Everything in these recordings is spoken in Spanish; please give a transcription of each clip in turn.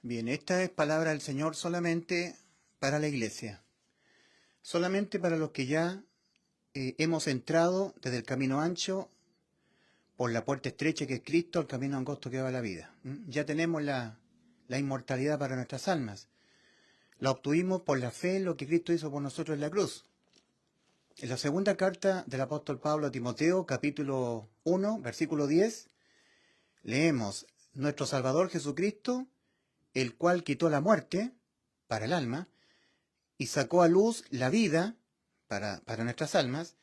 Bien, esta es palabra del Señor solamente para la iglesia, solamente para los que ya hemos entrado desde el camino ancho por la puerta estrecha que es Cristo, el camino angosto que va a la vida. Ya tenemos la inmortalidad para nuestras almas. La obtuvimos por la fe en lo que Cristo hizo por nosotros en la cruz. En la segunda carta del apóstol Pablo a Timoteo, capítulo 1, versículo 10, leemos: Nuestro Salvador Jesucristo, el cual quitó la muerte para el alma y sacó a luz la vida para nuestras almas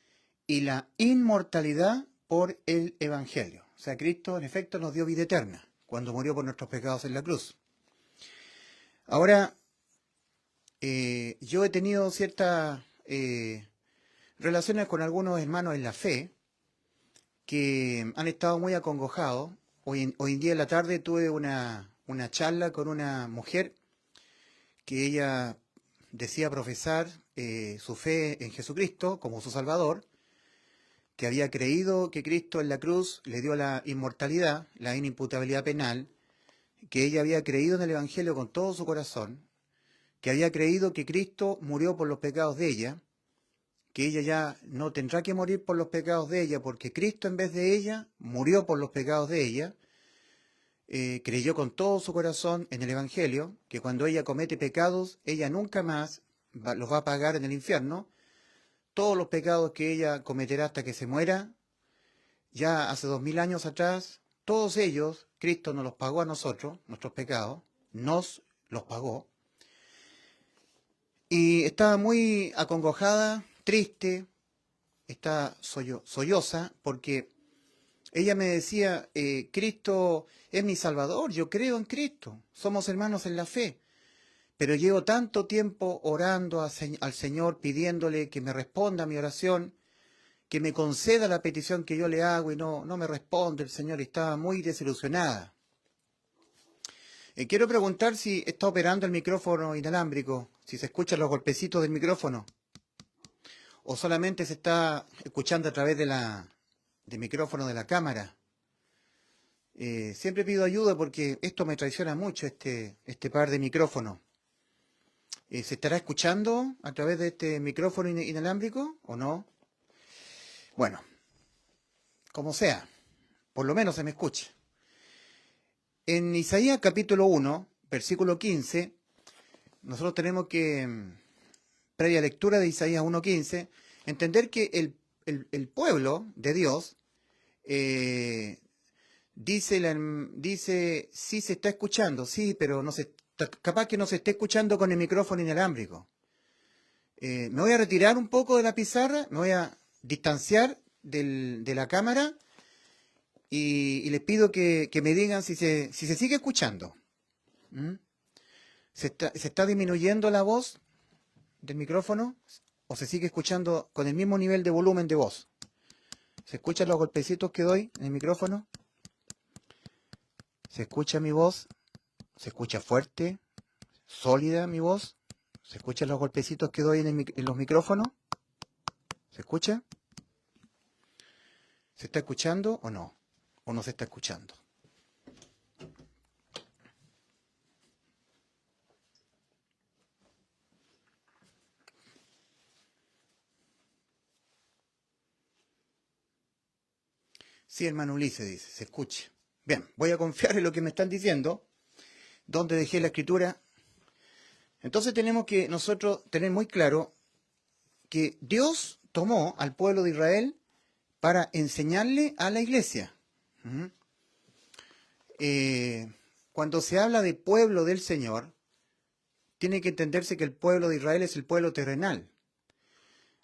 y la inmortalidad por el Evangelio. O sea, Cristo en efecto nos dio vida eterna cuando murió por nuestros pecados en la cruz. Ahora, yo he tenido ciertas relaciones con algunos hermanos en la fe que han estado muy acongojados. Hoy en día en la tarde tuve una charla con una mujer que ella decía profesar su fe en Jesucristo como su Salvador, que había creído que Cristo en la cruz le dio la inmortalidad, la inimputabilidad penal, que ella había creído en el Evangelio con todo su corazón, que había creído que Cristo murió por los pecados de ella, que ella ya no tendrá que morir por los pecados de ella, porque Cristo en vez de ella murió por los pecados de ella. Creyó con todo su corazón en el Evangelio, que cuando ella comete pecados, ella nunca más los va a pagar en el infierno. Todos los pecados que ella cometerá hasta que se muera, ya hace 2000 años atrás, todos ellos, Cristo nos los pagó a nosotros, nuestros pecados, nos los pagó. Y estaba muy acongojada, triste, está solloza, porque ella me decía, Cristo es mi Salvador, yo creo en Cristo, somos hermanos en la fe, pero llevo tanto tiempo orando al Señor, pidiéndole que me responda a mi oración, que me conceda la petición que yo le hago y no me responde el Señor, y estaba muy desilusionada. Quiero preguntar si está operando el micrófono inalámbrico, si se escuchan los golpecitos del micrófono, o solamente se está escuchando a través del micrófono de la cámara. Siempre pido ayuda porque esto me traiciona mucho, este par de micrófonos. ¿Se estará escuchando a través de este micrófono inalámbrico o no? Bueno, como sea, por lo menos se me escucha. En Isaías capítulo 1, versículo 15, nosotros tenemos que, previa lectura de Isaías 1:15, entender que el pueblo de Dios dice, sí se está escuchando, sí, pero capaz que no se esté escuchando con el micrófono inalámbrico. Me voy a retirar un poco de la pizarra, me voy a distanciar de la cámara y les pido que me digan si se sigue escuchando. ¿Se está disminuyendo la voz del micrófono o se sigue escuchando con el mismo nivel de volumen de voz? ¿Se escuchan los golpecitos que doy en el micrófono? ¿Se escucha mi voz? ¿Se escucha fuerte? ¿Sólida mi voz? ¿Se escuchan los golpecitos que doy en los micrófonos? ¿Se escucha? ¿Se está escuchando o no? ¿O no se está escuchando? Sí, hermano Ulises dice, se escucha. Bien, voy a confiar en lo que me están diciendo. ¿Dónde dejé la escritura? Entonces tenemos que nosotros tener muy claro que Dios tomó al pueblo de Israel para enseñarle a la iglesia. Cuando se habla de pueblo del Señor, tiene que entenderse que el pueblo de Israel es el pueblo terrenal.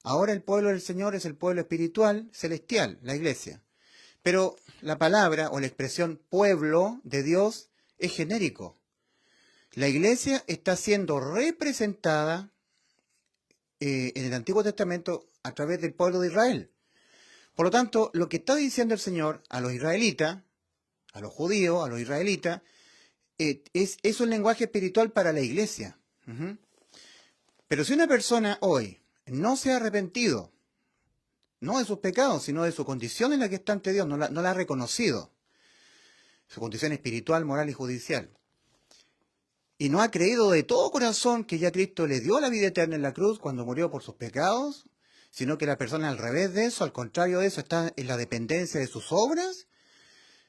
Ahora el pueblo del Señor es el pueblo espiritual, celestial, la iglesia. Pero la palabra o la expresión pueblo de Dios es genérico. La iglesia está siendo representada en el Antiguo Testamento a través del pueblo de Israel. Por lo tanto, lo que está diciendo el Señor a los israelitas, a los judíos, a los israelitas, es un lenguaje espiritual para la iglesia. Pero si una persona hoy no se ha arrepentido, no de sus pecados, sino de su condición en la que está ante Dios, no la ha reconocido, su condición espiritual, moral y judicial, y no ha creído de todo corazón que ya Cristo le dio la vida eterna en la cruz cuando murió por sus pecados, sino que la persona al revés de eso, al contrario de eso, está en la dependencia de sus obras,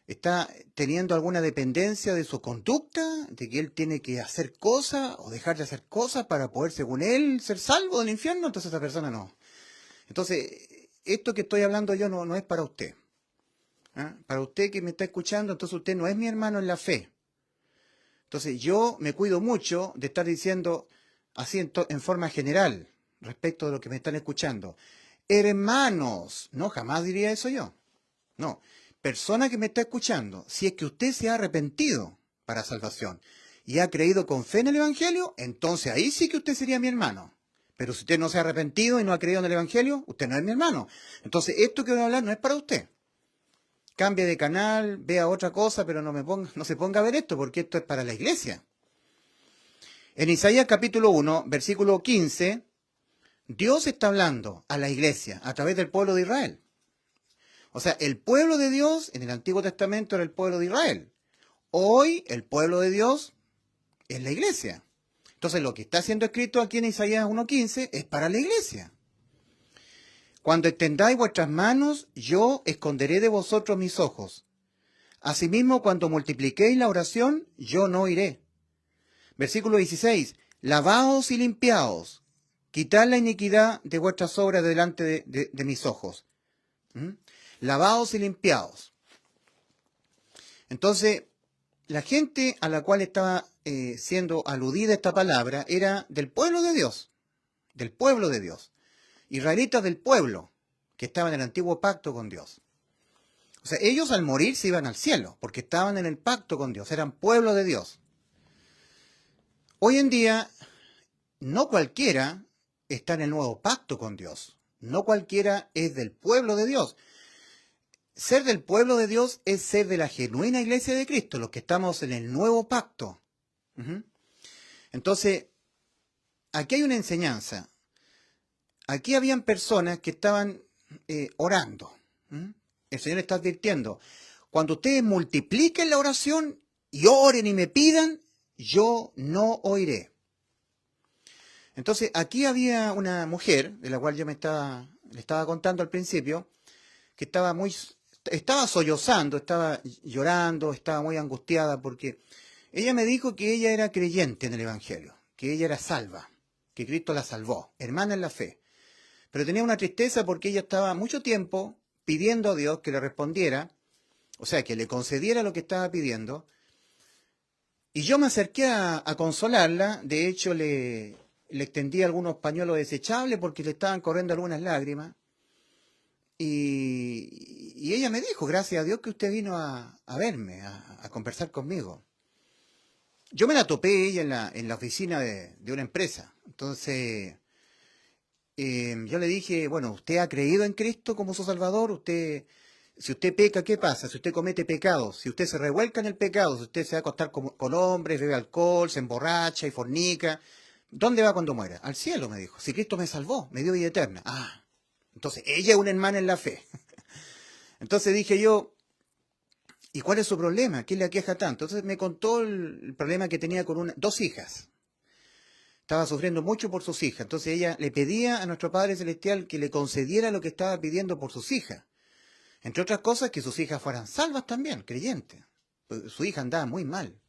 está teniendo alguna dependencia de su conducta, de que él tiene que hacer cosas o dejar de hacer cosas para poder, según él, ser salvo del infierno, entonces esa persona no. Entonces, esto que estoy hablando yo no es para usted. ¿Ah? Para usted que me está escuchando, entonces usted no es mi hermano en la fe. Entonces yo me cuido mucho de estar diciendo así en forma general respecto de lo que me están escuchando. Hermanos, no, jamás diría eso yo. No, persona que me está escuchando, si es que usted se ha arrepentido para salvación y ha creído con fe en el Evangelio, entonces ahí sí que usted sería mi hermano. Pero si usted no se ha arrepentido y no ha creído en el Evangelio, usted no es mi hermano. Entonces esto que voy a hablar no es para usted. Cambie de canal, vea otra cosa, pero no se ponga a ver esto, porque esto es para la iglesia. En Isaías capítulo 1, versículo 15, Dios está hablando a la iglesia a través del pueblo de Israel. O sea, el pueblo de Dios en el Antiguo Testamento era el pueblo de Israel. Hoy el pueblo de Dios es la iglesia. Entonces lo que está siendo escrito aquí en Isaías 1.15 es para la iglesia. Cuando extendáis vuestras manos, yo esconderé de vosotros mis ojos. Asimismo, cuando multipliquéis la oración, yo no iré. Versículo 16. Lavaos y limpiaos. Quitad la iniquidad de vuestras obras delante de mis ojos. Lavaos y limpiaos. Entonces, la gente a la cual estaba siendo aludida esta palabra era del pueblo de Dios. Del pueblo de Dios. Israelitas del pueblo que estaban en el antiguo pacto con Dios. O sea, ellos al morir se iban al cielo, porque estaban en el pacto con Dios, eran pueblo de Dios. Hoy en día, no cualquiera está en el nuevo pacto con Dios. No cualquiera es del pueblo de Dios. Ser del pueblo de Dios es ser de la genuina iglesia de Cristo, los que estamos en el nuevo pacto. Entonces, aquí hay una enseñanza. Aquí habían personas que estaban orando. El Señor está advirtiendo, cuando ustedes multipliquen la oración y oren y me pidan, yo no oiré. Entonces, aquí había una mujer, de la cual yo le estaba contando al principio, que estaba sollozando, estaba llorando, estaba muy angustiada, porque ella me dijo que ella era creyente en el Evangelio, que ella era salva, que Cristo la salvó, hermana en la fe. Pero tenía una tristeza porque ella estaba mucho tiempo pidiendo a Dios que le respondiera, o sea, que le concediera lo que estaba pidiendo. Y yo me acerqué a consolarla, de hecho le extendí algunos pañuelos desechables porque le estaban corriendo algunas lágrimas. Y ella me dijo, gracias a Dios que usted vino a verme, a conversar conmigo. Yo me la topé ella en la oficina de una empresa. Entonces, yo le dije, bueno, ¿usted ha creído en Cristo como su Salvador? Si usted peca, ¿qué pasa? Si usted comete pecados, si usted se revuelca en el pecado, si usted se va a acostar con hombres, bebe alcohol, se emborracha y fornica, ¿dónde va cuando muera? Al cielo, me dijo. Si Cristo me salvó, me dio vida eterna. Ah, entonces ella es una hermana en la fe. Entonces dije yo, ¿y cuál es su problema? ¿Qué le aqueja tanto? Entonces me contó el problema que tenía con dos hijas. Estaba sufriendo mucho por sus hijas. Entonces ella le pedía a nuestro Padre Celestial que le concediera lo que estaba pidiendo por sus hijas. Entre otras cosas, que sus hijas fueran salvas también, creyentes. Pues su hija andaba muy mal.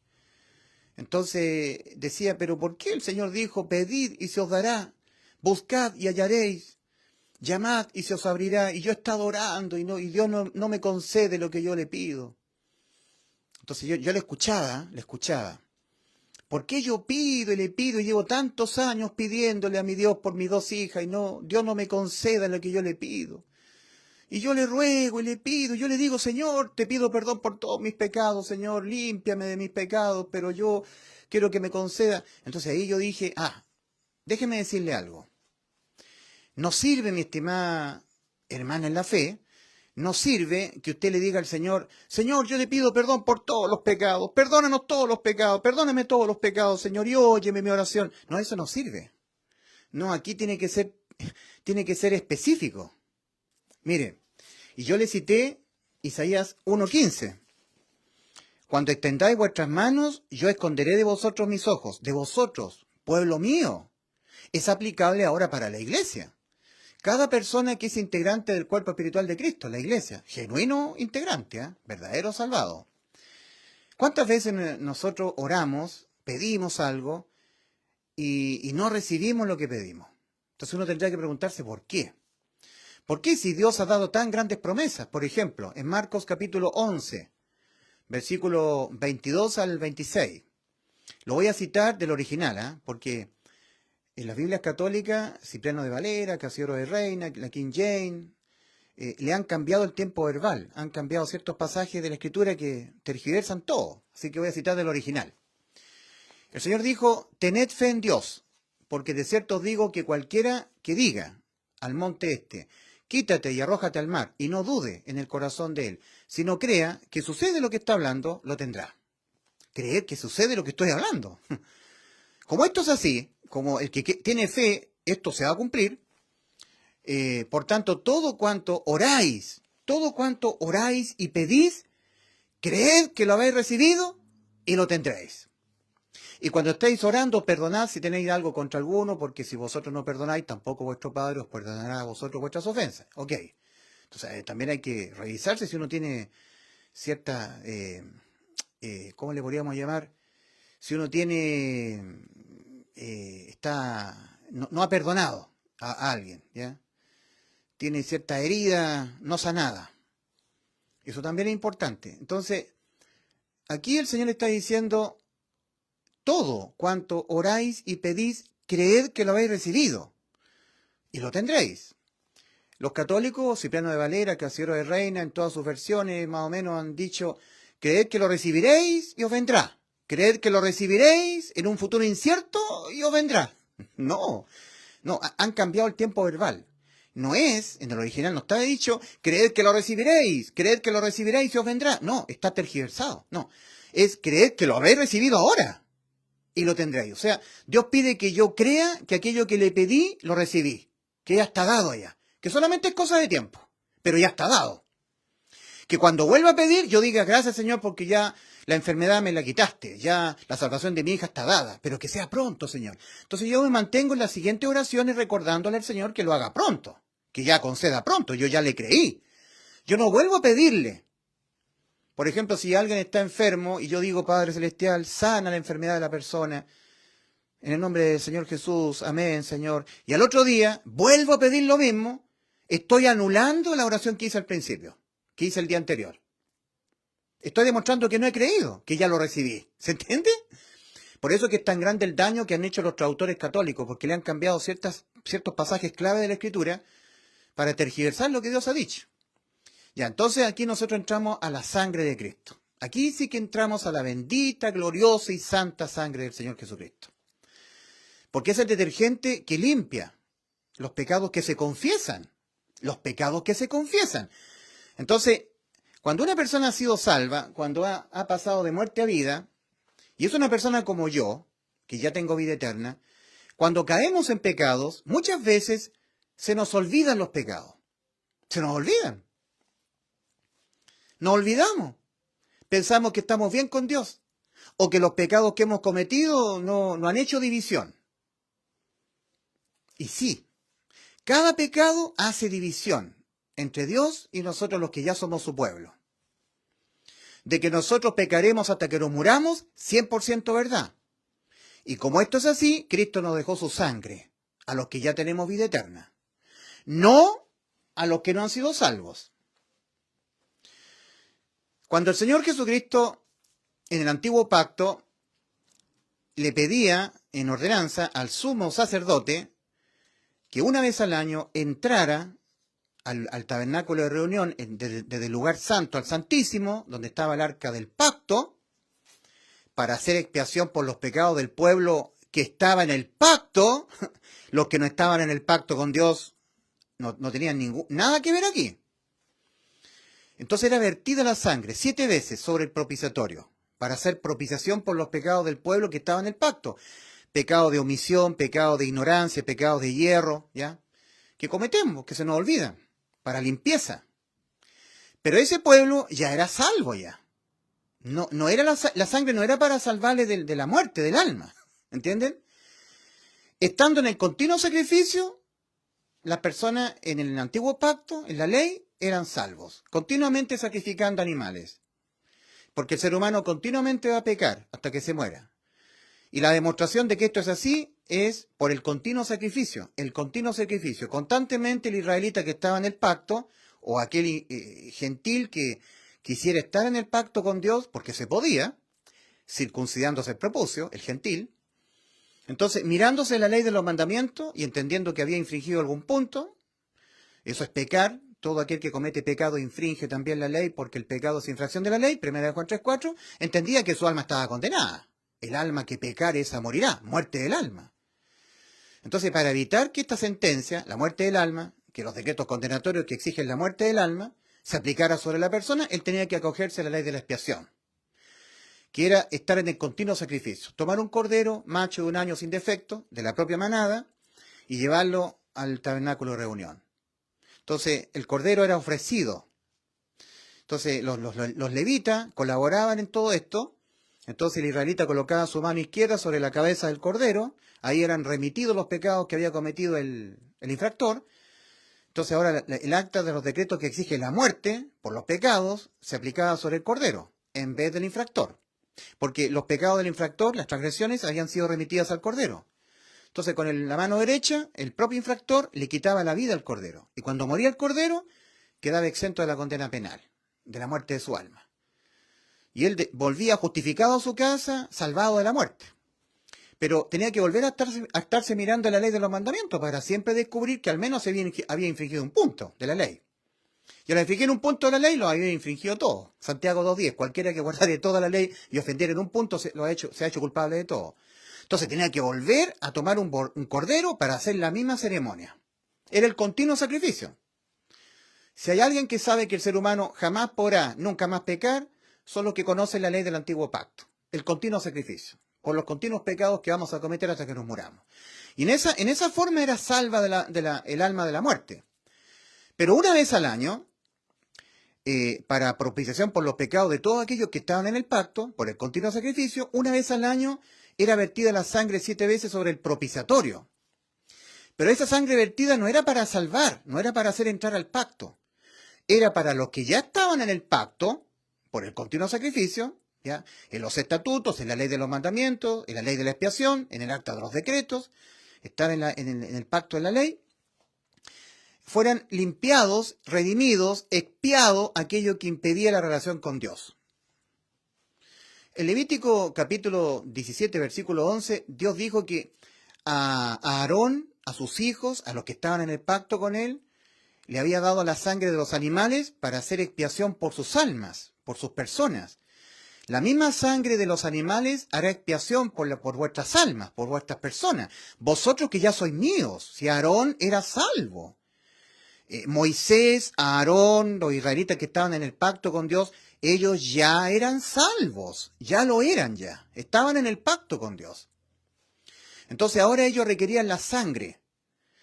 Entonces decía, pero ¿por qué el Señor dijo, pedid y se os dará, buscad y hallaréis, llamad y se os abrirá? Y yo he estado orando y Dios no me concede lo que yo le pido. Entonces yo le escuchaba. ¿Por qué yo pido y le pido y llevo tantos años pidiéndole a mi Dios por mis dos hijas y Dios no me conceda lo que yo le pido? Y yo le ruego y le pido, yo le digo, Señor, te pido perdón por todos mis pecados, Señor, límpiame de mis pecados, pero yo quiero que me conceda. Entonces ahí yo dije, déjeme decirle algo. No sirve, mi estimada hermana en la fe, no sirve que usted le diga al Señor, Señor, yo le pido perdón por todos los pecados, perdónanos todos los pecados, perdóname todos los pecados, Señor, y óyeme mi oración. No, eso no sirve. No, aquí tiene que ser específico. Mire, y yo le cité Isaías 1.15. Cuando extendáis vuestras manos, yo esconderé de vosotros mis ojos, de vosotros, pueblo mío. Es aplicable ahora para la iglesia. Cada persona que es integrante del cuerpo espiritual de Cristo, la iglesia, genuino integrante, verdadero salvado. ¿Cuántas veces nosotros oramos, pedimos algo y no recibimos lo que pedimos? Entonces uno tendría que preguntarse ¿por qué? ¿Por qué si Dios ha dado tan grandes promesas? Por ejemplo, en Marcos capítulo 11, versículo 22 al 26. Lo voy a citar del original, porque en las Biblias católicas, Cipriano de Valera, Casiodoro de Reina, la King James, le han cambiado el tiempo verbal, han cambiado ciertos pasajes de la Escritura que tergiversan todo. Así que voy a citar del original. El Señor dijo, tened fe en Dios, porque de cierto os digo que cualquiera que diga al monte este, quítate y arrójate al mar, y no dude en el corazón de él, sino crea que sucede lo que está hablando, lo tendrá. Creer que sucede lo que estoy hablando. Como esto es así, como el que tiene fe, esto se va a cumplir. Por tanto, todo cuanto oráis y pedís, creed que lo habéis recibido y lo tendréis. Y cuando estéis orando, perdonad si tenéis algo contra alguno, porque si vosotros no perdonáis, tampoco vuestro Padre os perdonará a vosotros vuestras ofensas. Ok. Entonces, también hay que revisarse si uno tiene cierta, ¿cómo le podríamos llamar? Si uno tiene, no ha perdonado a alguien, ¿ya? Tiene cierta herida no sanada. Eso también es importante. Entonces, aquí el Señor está diciendo, todo cuanto oráis y pedís, creed que lo habéis recibido, y lo tendréis. Los católicos, Cipriano de Valera, Casiodoro de Reina, en todas sus versiones, más o menos han dicho, creed que lo recibiréis y os vendrá. Creed que lo recibiréis en un futuro incierto y os vendrá. No, han cambiado el tiempo verbal. No es, en el original no está dicho, creed que lo recibiréis y os vendrá. No, está tergiversado. No, es creed que lo habéis recibido ahora y lo tendréis. O sea, Dios pide que yo crea que aquello que le pedí, lo recibí. Que ya está dado ya. Que solamente es cosa de tiempo, pero ya está dado. Que cuando vuelva a pedir, yo diga, gracias Señor, porque ya la enfermedad me la quitaste, ya la salvación de mi hija está dada, pero que sea pronto, Señor. Entonces yo me mantengo en las siguientes oraciones recordándole al Señor que lo haga pronto, que ya conceda pronto, yo ya le creí. Yo no vuelvo a pedirle. Por ejemplo, si alguien está enfermo y yo digo, Padre Celestial, sana la enfermedad de la persona, en el nombre del Señor Jesús, amén, Señor. Y al otro día vuelvo a pedir lo mismo, estoy anulando la oración que hice al principio, que hice el día anterior. Estoy demostrando que no he creído, que ya lo recibí. ¿Se entiende? Por eso es que es tan grande el daño que han hecho los traductores católicos, porque le han cambiado ciertos pasajes clave de la Escritura para tergiversar lo que Dios ha dicho. Ya, entonces aquí nosotros entramos a la sangre de Cristo. Aquí sí que entramos a la bendita, gloriosa y santa sangre del Señor Jesucristo. Porque es el detergente que limpia los pecados que se confiesan. Los pecados que se confiesan. Entonces, cuando una persona ha sido salva, cuando ha pasado de muerte a vida, y es una persona como yo, que ya tengo vida eterna, cuando caemos en pecados, muchas veces se nos olvidan los pecados. Se nos olvidan. Nos olvidamos. Pensamos que estamos bien con Dios. O que los pecados que hemos cometido no han hecho división. Y sí, cada pecado hace división entre Dios y nosotros los que ya somos su pueblo. De que nosotros pecaremos hasta que nos muramos, 100% verdad. Y como esto es así, Cristo nos dejó su sangre a los que ya tenemos vida eterna. No a los que no han sido salvos. Cuando el Señor Jesucristo, en el antiguo pacto, le pedía en ordenanza al sumo sacerdote que una vez al año entrara al tabernáculo de reunión, desde el lugar santo al santísimo, donde estaba el arca del pacto, para hacer expiación por los pecados del pueblo que estaba en el pacto. Los que no estaban en el pacto con Dios no tenían nada que ver aquí. Entonces era vertida la sangre 7 veces sobre el propiciatorio, para hacer propiciación por los pecados del pueblo que estaba en el pacto. Pecado de omisión, pecado de ignorancia, pecado de hierro, ¿ya? Que cometemos, que se nos olvidan, para limpieza. Pero ese pueblo ya era salvo ya. No era la sangre no era para salvarle de la muerte, del alma. ¿Entienden? Estando en el continuo sacrificio, las personas en el antiguo pacto, en la ley, eran salvos, continuamente sacrificando animales. Porque el ser humano continuamente va a pecar hasta que se muera. Y la demostración de que esto es así es por el continuo sacrificio. El continuo sacrificio. Constantemente el israelita que estaba en el pacto, o aquel gentil que quisiera estar en el pacto con Dios, porque se podía, circuncidándose el prepucio, el gentil. Entonces, mirándose la ley de los mandamientos y entendiendo que había infringido algún punto, eso es pecar. Todo aquel que comete pecado infringe también la ley, porque el pecado es infracción de la ley, 1 Juan 3:4, entendía que su alma estaba condenada. El alma que pecare esa morirá, muerte del alma. Entonces, para evitar que esta sentencia, la muerte del alma, que los decretos condenatorios que exigen la muerte del alma, se aplicara sobre la persona, él tenía que acogerse a la ley de la expiación, que era estar en el continuo sacrificio. Tomar un cordero, macho de 1 año sin defecto, de la propia manada, y llevarlo al tabernáculo de reunión. Entonces, el cordero era ofrecido. Entonces, los levitas colaboraban en todo esto. Entonces, el israelita colocaba su mano izquierda sobre la cabeza del cordero. Ahí eran remitidos los pecados que había cometido el infractor. Entonces, ahora el acta de los decretos que exige la muerte por los pecados se aplicaba sobre el cordero en vez del infractor. Porque los pecados del infractor, las transgresiones, habían sido remitidas al cordero. Entonces, con la mano derecha, el propio infractor le quitaba la vida al cordero. Y cuando moría el cordero, quedaba exento de la condena penal, de la muerte de su alma. Y él volvía justificado a su casa, salvado de la muerte. Pero tenía que volver a estarse mirando la ley de los mandamientos para siempre descubrir que al menos había infringido un punto de la ley. Y al infringir un punto de la ley, lo había infringido todo. Santiago 2:10, cualquiera que guardare toda la ley y ofendiera en un punto se ha hecho culpable de todo. Entonces tenía que volver a tomar un cordero para hacer la misma ceremonia. Era el continuo sacrificio. Si hay alguien que sabe que el ser humano jamás podrá nunca más pecar, son los que conocen la ley del antiguo pacto. El continuo sacrificio. Por los continuos pecados que vamos a cometer hasta que nos muramos. Y en esa forma era salva el alma de la muerte. Pero una vez al año, para propiciación por los pecados de todos aquellos que estaban en el pacto, por el continuo sacrificio, una vez al año era vertida la sangre 7 veces sobre el propiciatorio. Pero esa sangre vertida no era para salvar, no era para hacer entrar al pacto. Era para los que ya estaban en el pacto, por el continuo sacrificio, ¿ya? En los estatutos, en la ley de los mandamientos, en la ley de la expiación, en el acta de los decretos, estar en el pacto de la ley, fueran limpiados, redimidos, expiado aquello que impedía la relación con Dios. En Levítico capítulo 17, versículo 11, Dios dijo que a Aarón, a sus hijos, a los que estaban en el pacto con él, le había dado la sangre de los animales para hacer expiación por sus almas, por sus personas. La misma sangre de los animales hará expiación por vuestras almas, por vuestras personas. Vosotros que ya sois míos, si Aarón era salvo. Moisés, Aarón, los israelitas que estaban en el pacto con Dios, ellos ya eran salvos, ya lo eran ya, estaban en el pacto con Dios. Entonces ahora ellos requerían la sangre,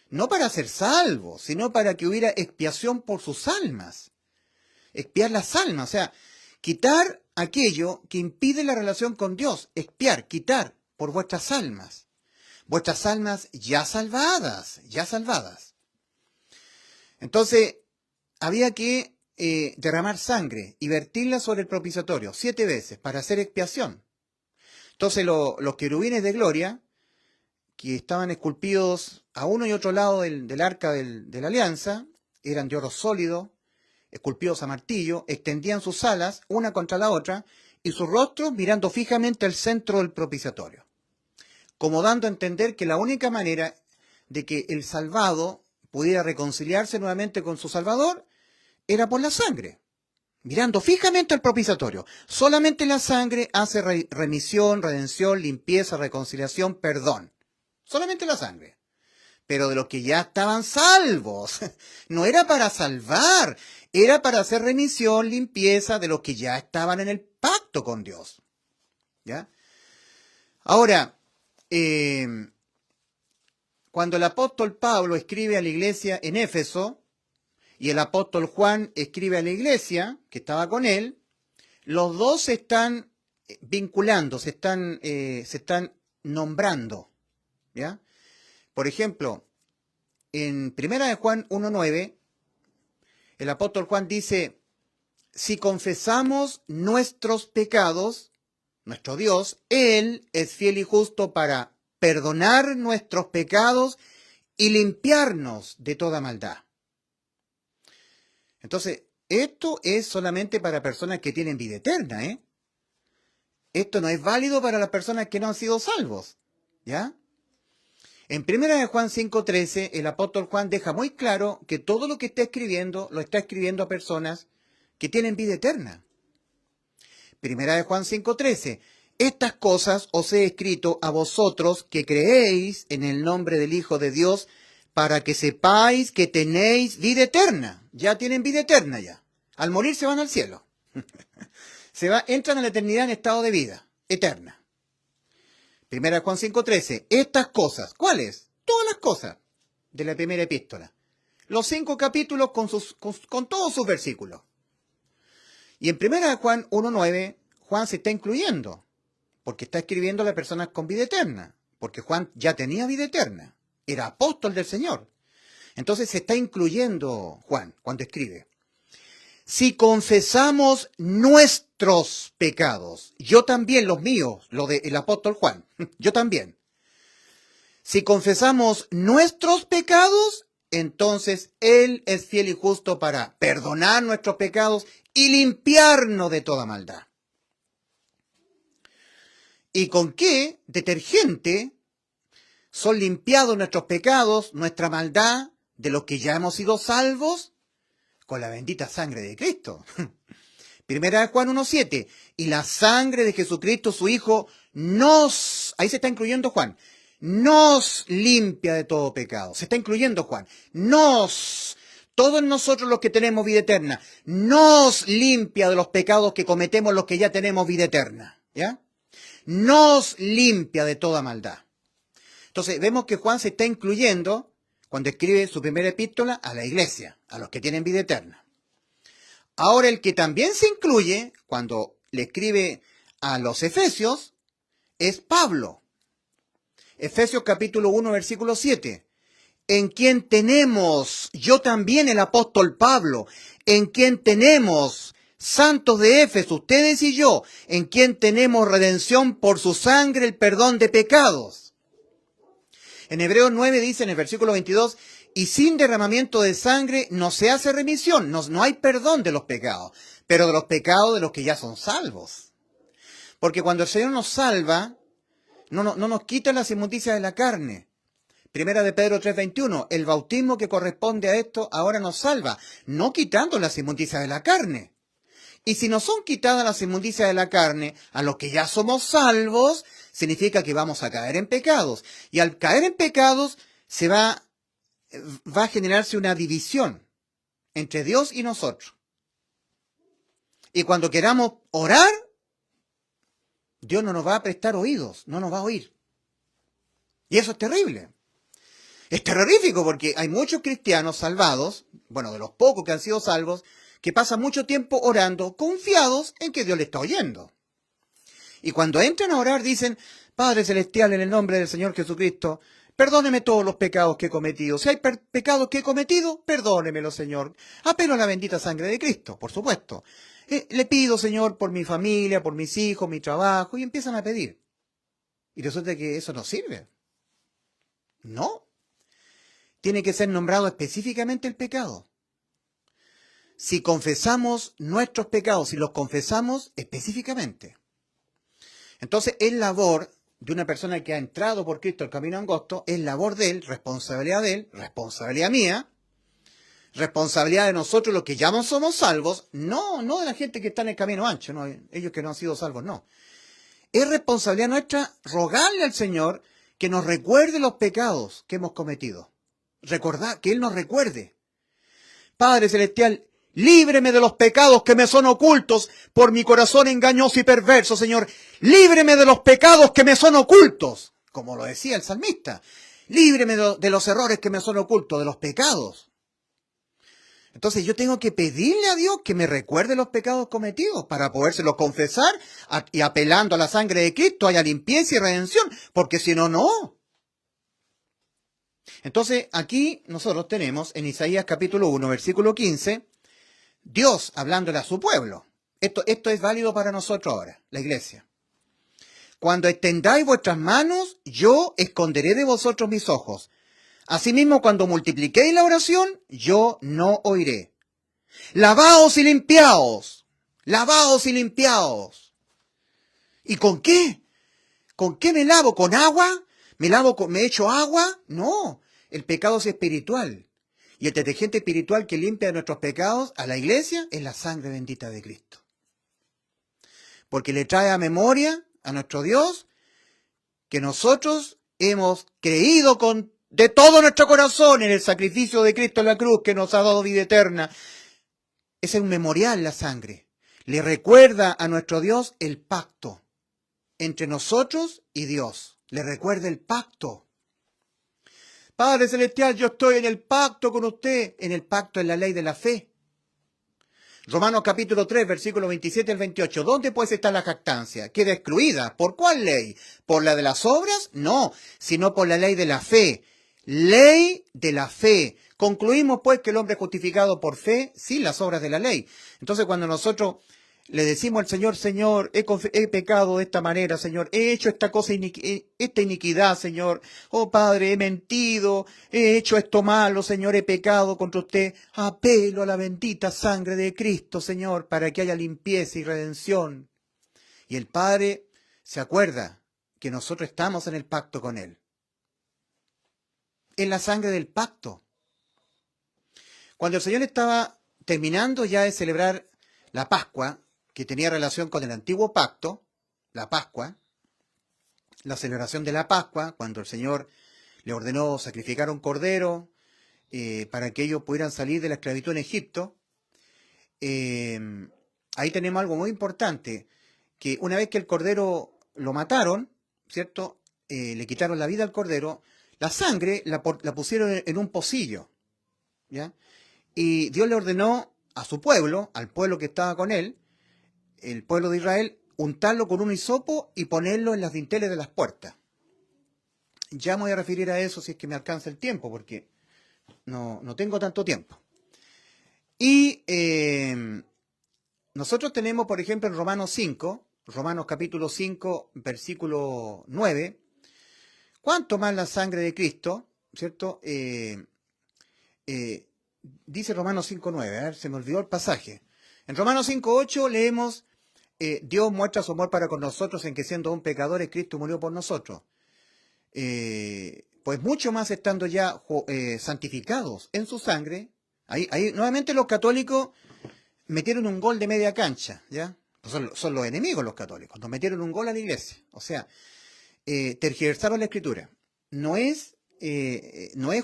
no para ser salvos, sino para que hubiera expiación por sus almas. Expiar las almas, o sea, quitar aquello que impide la relación con Dios, expiar, quitar por vuestras almas ya salvadas, ya salvadas. Entonces, había que derramar sangre y vertirla sobre el propiciatorio 7 veces para hacer expiación. Entonces los querubines de gloria, que estaban esculpidos a uno y otro lado del arca de la alianza, eran de oro sólido, esculpidos a martillo, extendían sus alas una contra la otra y sus rostros mirando fijamente al centro del propiciatorio, como dando a entender que la única manera de que el salvado pudiera reconciliarse nuevamente con su Salvador era por la sangre, mirando fijamente al propiciatorio. Solamente la sangre hace remisión, redención, limpieza, reconciliación, perdón. Solamente la sangre. Pero de los que ya estaban salvos, no era para salvar, era para hacer remisión, limpieza de los que ya estaban en el pacto con Dios. ¿Ya? Ahora, cuando el apóstol Pablo escribe a la iglesia en Éfeso, y el apóstol Juan escribe a la iglesia que estaba con él, Los dos se están vinculando, se están nombrando, ¿ya? Por ejemplo, en 1 de Juan 1:9, el apóstol Juan dice, si confesamos nuestros pecados, nuestro Dios, Él es fiel y justo para perdonar nuestros pecados y limpiarnos de toda maldad. Entonces, esto es solamente para personas que tienen vida eterna, ¿eh? Esto no es válido para las personas que no han sido salvos, ¿ya? En 1 de Juan 5:13, el apóstol Juan deja muy claro que todo lo que está escribiendo, lo está escribiendo a personas que tienen vida eterna. 1 de Juan 5:13, estas cosas os he escrito a vosotros que creéis en el nombre del Hijo de Dios, para que sepáis que tenéis vida eterna. Ya tienen vida eterna ya. Al morir se van al cielo. Entran a la eternidad en estado de vida eterna. 1 de Juan 5:13, estas cosas, ¿cuáles? Todas las cosas de la primera epístola. Los 5 capítulos con todos sus versículos. Y en 1 de Juan 1:9, Juan se está incluyendo, porque está escribiendo a las personas con vida eterna, porque Juan ya tenía vida eterna, era apóstol del Señor. Entonces se está incluyendo Juan cuando escribe. Si confesamos nuestros pecados, yo también los míos, lo del apóstol Juan, yo también. Si confesamos nuestros pecados, entonces Él es fiel y justo para perdonar nuestros pecados y limpiarnos de toda maldad. ¿Y con qué detergente son limpiados nuestros pecados, nuestra maldad, de los que ya hemos sido salvos? Con la bendita sangre de Cristo. 1 de Juan 1:7, y la sangre de Jesucristo, su Hijo, ahí se está incluyendo Juan, nos limpia de todo pecado. Se está incluyendo Juan. Todos nosotros los que tenemos vida eterna, nos limpia de los pecados que cometemos los que ya tenemos vida eterna. ¿Ya? Nos limpia de toda maldad. Entonces vemos que Juan se está incluyendo cuando escribe su primera epístola a la iglesia, a los que tienen vida eterna. Ahora el que también se incluye cuando le escribe a los Efesios es Pablo. Efesios capítulo 1, versículo 7. En quien tenemos, yo también el apóstol Pablo, en quien tenemos, santos de Éfeso, ustedes y yo, en quien tenemos redención por su sangre, el perdón de pecados. En Hebreos 9 dice en el versículo 22, y sin derramamiento de sangre no se hace remisión, no hay perdón de los pecados, pero de los pecados de los que ya son salvos. Porque cuando el Señor nos salva, no nos quita las inmundicias de la carne. Primera de Pedro 3:21, el bautismo que corresponde a esto ahora nos salva, no quitando las inmundicias de la carne. Y si no son quitadas las inmundicias de la carne, a los que ya somos salvos, significa que vamos a caer en pecados. Y al caer en pecados, va a generarse una división entre Dios y nosotros. Y cuando queramos orar, Dios no nos va a prestar oídos, no nos va a oír. Y eso es terrible. Es terrorífico porque hay muchos cristianos salvados, bueno, de los pocos que han sido salvos, que pasan mucho tiempo orando, confiados en que Dios les está oyendo. Y cuando entran a orar dicen, Padre Celestial, en el nombre del Señor Jesucristo, perdóneme todos los pecados que he cometido. Si hay pecados que he cometido, perdónemelo, Señor. Apelo a la bendita sangre de Cristo, por supuesto. Le pido, Señor, por mi familia, por mis hijos, mi trabajo, y empiezan a pedir. Y resulta que eso no sirve. No. Tiene que ser nombrado específicamente el pecado. Si confesamos nuestros pecados, si los confesamos específicamente. Entonces es labor de una persona que ha entrado por Cristo al camino angosto, es labor de él, responsabilidad mía, responsabilidad de nosotros los que ya no somos salvos, no de la gente que está en el camino ancho, no, ellos que no han sido salvos, no. Es responsabilidad nuestra rogarle al Señor que nos recuerde los pecados que hemos cometido. Recordar, que Él nos recuerde. Padre Celestial, líbreme de los pecados que me son ocultos por mi corazón engañoso y perverso, Señor. Líbreme de los pecados que me son ocultos, como lo decía el salmista. Líbreme de los errores que me son ocultos, de los pecados. Entonces yo tengo que pedirle a Dios que me recuerde los pecados cometidos para podérselos confesar y apelando a la sangre de Cristo haya limpieza y redención, porque si no, no. Entonces aquí nosotros tenemos en Isaías capítulo 1, versículo 15, Dios hablándole a su pueblo. Esto es válido para nosotros ahora, la iglesia. Cuando extendáis vuestras manos, yo esconderé de vosotros mis ojos. Asimismo, cuando multipliquéis la oración, yo no oiré. Lavaos y limpiaos. Lavaos y limpiaos. ¿Y con qué? ¿Con qué me lavo? ¿Con agua? ¿Me echo agua? No. El pecado es espiritual. Y el detergente espiritual que limpia nuestros pecados a la iglesia es la sangre bendita de Cristo. Porque le trae a memoria a nuestro Dios que nosotros hemos creído de todo nuestro corazón en el sacrificio de Cristo en la cruz que nos ha dado vida eterna. Es un memorial la sangre. Le recuerda a nuestro Dios el pacto entre nosotros y Dios. Le recuerda el pacto. Padre Celestial, yo estoy en el pacto con usted. En el pacto en la ley de la fe. Romanos capítulo 3, versículos 27 al 28. ¿Dónde pues está la jactancia? Queda excluida. ¿Por cuál ley? ¿Por la de las obras? No, sino por la ley de la fe. Ley de la fe. Concluimos pues que el hombre es justificado por fe sin las obras de la ley. Entonces cuando nosotros le decimos al Señor, Señor, he pecado de esta manera, Señor, he hecho esta cosa, esta iniquidad, Señor, oh Padre, he mentido, he hecho esto malo, Señor, he pecado contra usted, apelo a la bendita sangre de Cristo, Señor, para que haya limpieza y redención. Y el Padre se acuerda que nosotros estamos en el pacto con Él. Es la sangre del pacto. Cuando el Señor estaba terminando ya de celebrar la Pascua, que tenía relación con el antiguo pacto, la Pascua, la celebración de la Pascua, cuando el Señor le ordenó sacrificar un cordero para que ellos pudieran salir de la esclavitud en Egipto, ahí tenemos algo muy importante, que una vez que el cordero lo mataron, ¿cierto? Le quitaron la vida al cordero, la sangre la pusieron en un pocillo, ¿ya? Y Dios le ordenó a su pueblo, al pueblo que estaba con él, el pueblo de Israel, untarlo con un hisopo y ponerlo en las dinteles de las puertas. Ya me voy a referir a eso si es que me alcanza el tiempo, porque no tengo tanto tiempo. Y nosotros tenemos, por ejemplo, en Romanos capítulo 5, versículo 9, ¿cuánto más la sangre de Cristo? ¿Cierto? Dice Romanos 5.9, a ver, se me olvidó el pasaje. En Romanos 5.8 leemos, Dios muestra su amor para con nosotros en que siendo aún pecadores, Cristo murió por nosotros. Pues mucho más estando ya santificados en su sangre, ahí nuevamente los católicos metieron un gol de media cancha, ¿ya? Son los enemigos los católicos, nos metieron un gol a la iglesia. O sea, tergiversaron la escritura. No es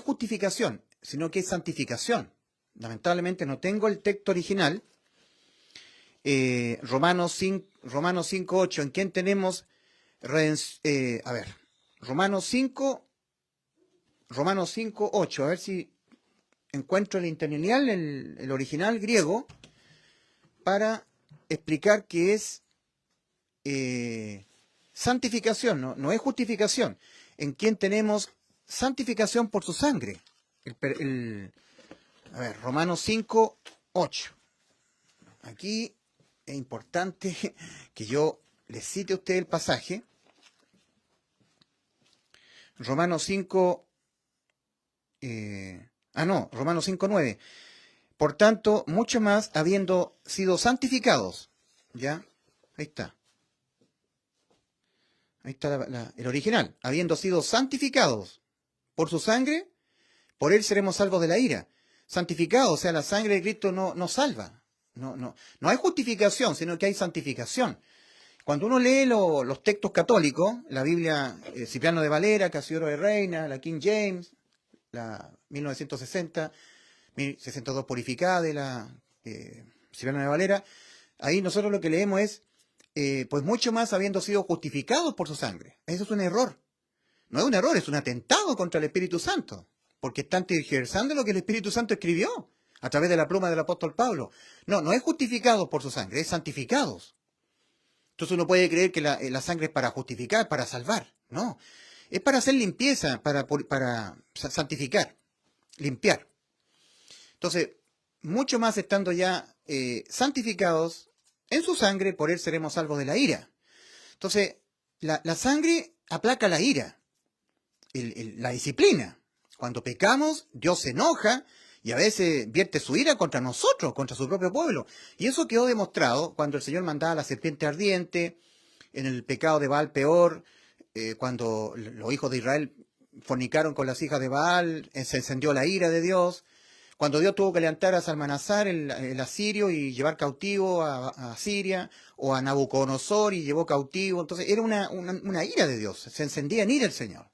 justificación, sino que es santificación. Lamentablemente no tengo el texto original. Romanos 5.8, ¿en quién tenemos? Romanos 5.8, a ver si encuentro el interlineal, el original griego, para explicar que es santificación, no es justificación. ¿En quién tenemos santificación por su sangre? Romanos 5.8. Aquí es importante que yo le cite a usted el pasaje. Romanos 5.9. Por tanto, mucho más habiendo sido santificados. ¿Ya? Ahí está. Ahí está el original. Habiendo sido santificados por su sangre, por él seremos salvos de la ira. Santificados, o sea, la sangre de Cristo no salva. No hay justificación, sino que hay santificación. Cuando uno lee los textos católicos, la Biblia, Cipriano de Valera, Casiodoro de Reina, la King James, la 1960, 1062 purificada de la Cipriano de Valera, ahí nosotros lo que leemos es, pues mucho más habiendo sido justificados por su sangre. Eso es un error. No es un error, es un atentado contra el Espíritu Santo, porque están tergiversando lo que el Espíritu Santo escribió. a través de la pluma del apóstol Pablo. No, no es justificados por su sangre, es santificados. Entonces uno puede creer que la sangre es para justificar, para salvar. No, es para hacer limpieza, para santificar, limpiar. Entonces, mucho más estando ya santificados en su sangre, por él seremos salvos de la ira. Entonces, la sangre aplaca la ira, la disciplina. Cuando pecamos, Dios se enoja y a veces vierte su ira contra nosotros, contra su propio pueblo. Y eso quedó demostrado cuando el Señor mandaba a la serpiente ardiente, en el pecado de Baal Peor, cuando los hijos de Israel fornicaron con las hijas de Baal, se encendió la ira de Dios. Cuando Dios tuvo que levantar a Salmanasar, el asirio, y llevar cautivo a Siria, o a Nabucodonosor y llevó cautivo. Entonces era una ira de Dios, se encendía en ira el Señor.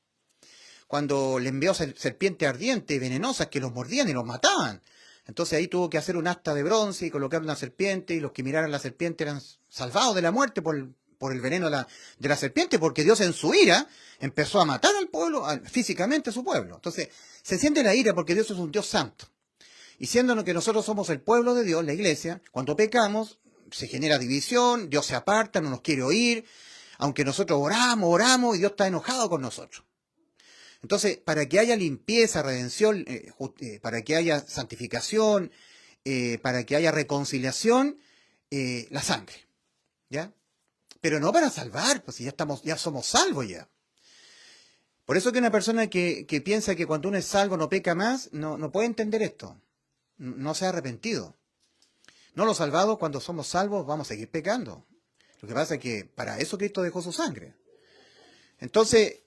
Cuando le envió serpientes ardientes, venenosas, que los mordían y los mataban. Entonces ahí tuvo que hacer un asta de bronce y colocar una serpiente, y los que miraran la serpiente eran salvados de la muerte por el veneno de la serpiente, porque Dios en su ira empezó a matar al pueblo, físicamente a su pueblo. Entonces se enciende la ira porque Dios es un Dios santo. Y siendo que nosotros somos el pueblo de Dios, la iglesia, cuando pecamos se genera división, Dios se aparta, no nos quiere oír, aunque nosotros oramos y Dios está enojado con nosotros. Entonces, para que haya limpieza, redención, para que haya santificación, para que haya reconciliación, la sangre, ¿ya? Pero no para salvar, pues ya somos salvos ya. Por eso que una persona que piensa que cuando uno es salvo no peca más, no puede entender esto. No se ha arrepentido. No, los salvados, cuando somos salvos, vamos a seguir pecando. Lo que pasa es que para eso Cristo dejó su sangre. Entonces,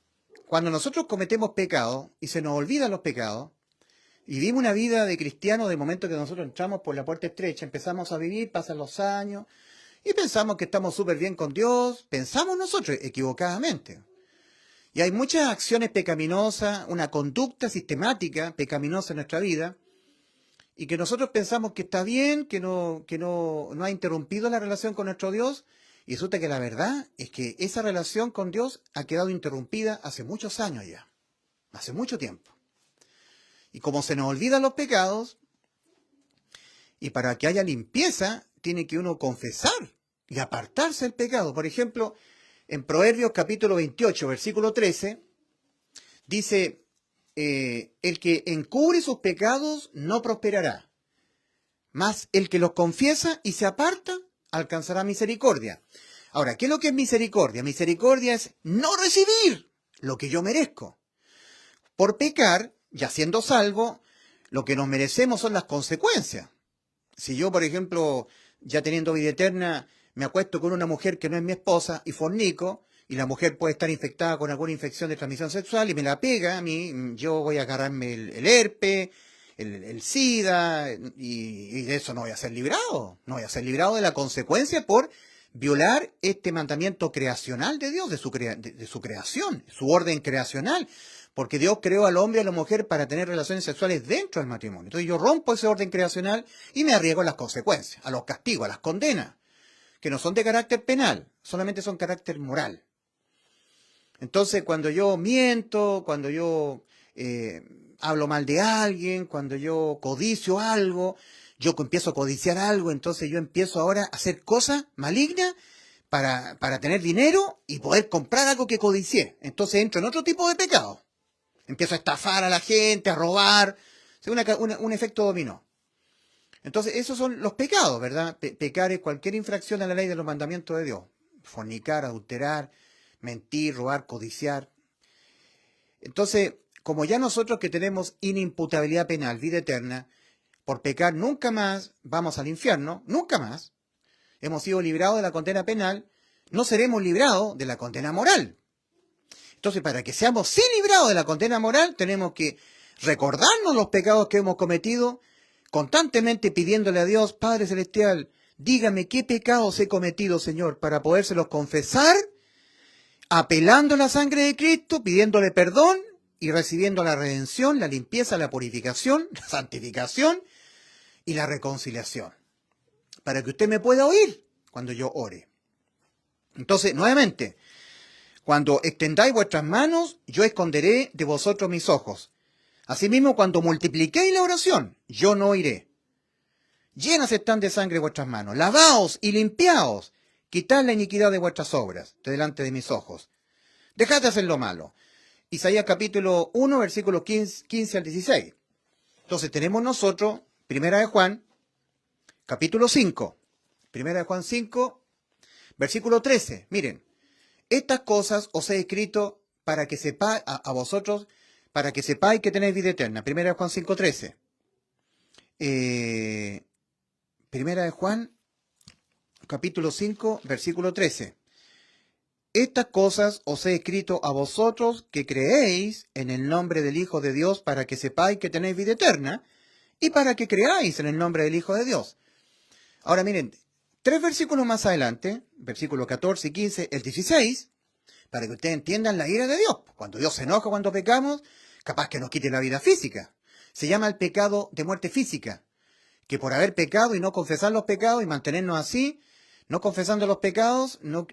cuando nosotros cometemos pecados y se nos olvidan los pecados, y vivimos una vida de cristiano, de momento que nosotros entramos por la puerta estrecha, empezamos a vivir, pasan los años, y pensamos que estamos súper bien con Dios, pensamos nosotros equivocadamente. Y hay muchas acciones pecaminosas, una conducta sistemática pecaminosa en nuestra vida, y que nosotros pensamos que está bien, que no ha interrumpido la relación con nuestro Dios, y resulta que la verdad es que esa relación con Dios ha quedado interrumpida hace muchos años ya, hace mucho tiempo. Y como se nos olvidan los pecados, y para que haya limpieza, tiene que uno confesar y apartarse del pecado. Por ejemplo, en Proverbios capítulo 28, versículo 13, dice: el que encubre sus pecados no prosperará, mas el que los confiesa y se aparta alcanzará misericordia. Ahora, ¿qué es lo que es misericordia? Misericordia es no recibir lo que yo merezco. Por pecar, ya siendo salvo, lo que nos merecemos son las consecuencias. Si yo, por ejemplo, ya teniendo vida eterna, me acuesto con una mujer que no es mi esposa y fornico, y la mujer puede estar infectada con alguna infección de transmisión sexual y me la pega a mí, yo voy a agarrarme el herpes, el SIDA, y de eso no voy a ser librado. No voy a ser librado de la consecuencia por violar este mandamiento creacional de Dios, de su creación, su orden creacional. Porque Dios creó al hombre y a la mujer para tener relaciones sexuales dentro del matrimonio. Entonces yo rompo ese orden creacional y me arriesgo a las consecuencias, a los castigos, a las condenas, que no son de carácter penal, solamente son de carácter moral. Entonces, cuando yo miento, cuando yo hablo mal de alguien, cuando yo codicio algo, yo empiezo a codiciar algo, entonces yo empiezo ahora a hacer cosas malignas para tener dinero y poder comprar algo que codicié. Entonces entro en otro tipo de pecado. Empiezo a estafar a la gente, a robar, un efecto dominó. Entonces, esos son los pecados, ¿verdad? Pecar es cualquier infracción a la ley de los mandamientos de Dios. Fornicar, adulterar, mentir, robar, codiciar. Entonces, como ya nosotros que tenemos inimputabilidad penal, vida eterna, por pecar nunca más vamos al infierno, nunca más, hemos sido librados de la condena penal, no seremos librados de la condena moral. Entonces, para que seamos sí librados de la condena moral, tenemos que recordarnos los pecados que hemos cometido, constantemente pidiéndole a Dios, Padre Celestial, dígame qué pecados he cometido, Señor, para podérselos confesar, apelando a la sangre de Cristo, pidiéndole perdón y recibiendo la redención, la limpieza, la purificación, la santificación y la reconciliación. Para que usted me pueda oír cuando yo ore. Entonces, nuevamente, cuando extendáis vuestras manos, yo esconderé de vosotros mis ojos. Asimismo, cuando multipliquéis la oración, yo no oiré. llenas están de sangre vuestras manos. Lavaos y limpiaos. Quitad la iniquidad de vuestras obras de delante de mis ojos. Dejad de hacer lo malo. Isaías capítulo 1, versículos 15 al 16. Entonces tenemos nosotros, Primera de Juan, capítulo 5. Primera de Juan 5, versículo 13. Miren, estas cosas os he escrito para que sepáis a vosotros, para que sepáis que tenéis vida eterna. Primera de Juan 5, 13. Primera de Juan, capítulo 5, versículo 13. Estas cosas os he escrito a vosotros que creéis en el nombre del Hijo de Dios para que sepáis que tenéis vida eterna y para que creáis en el nombre del Hijo de Dios. Ahora miren, 3 versículos más adelante, versículos 14 y 15, el 16, para que ustedes entiendan la ira de Dios. Cuando Dios se enoja cuando pecamos, capaz que nos quite la vida física. Se llama el pecado de muerte física, que por haber pecado y no confesar los pecados y mantenernos así, no confesando los pecados, no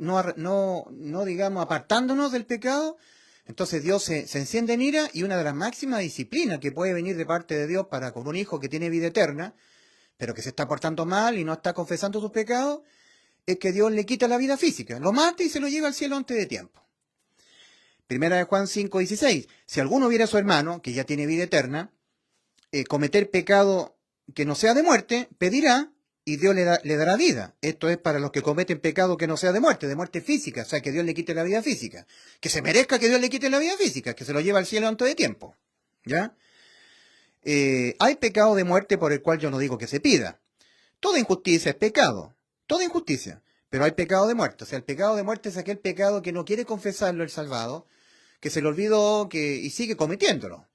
digamos apartándonos del pecado, entonces Dios se enciende en ira, y una de las máximas disciplinas que puede venir de parte de Dios para con un hijo que tiene vida eterna, pero que se está portando mal y no está confesando sus pecados, es que Dios le quita la vida física, lo mata y se lo lleva al cielo antes de tiempo. Primera de Juan 5, 16. Si alguno viera a su hermano, que ya tiene vida eterna, cometer pecado que no sea de muerte, pedirá y Dios le dará vida. Esto es para los que cometen pecado que no sea de muerte física, o sea, que Dios le quite la vida física. Que se merezca que Dios le quite la vida física, que se lo lleva al cielo antes de tiempo. ¿Ya? Hay pecado de muerte por el cual yo no digo que se pida. Toda injusticia es pecado, toda injusticia. Pero hay pecado de muerte. O sea, el pecado de muerte es aquel pecado que no quiere confesarlo el salvado, que se le olvidó y sigue cometiéndolo.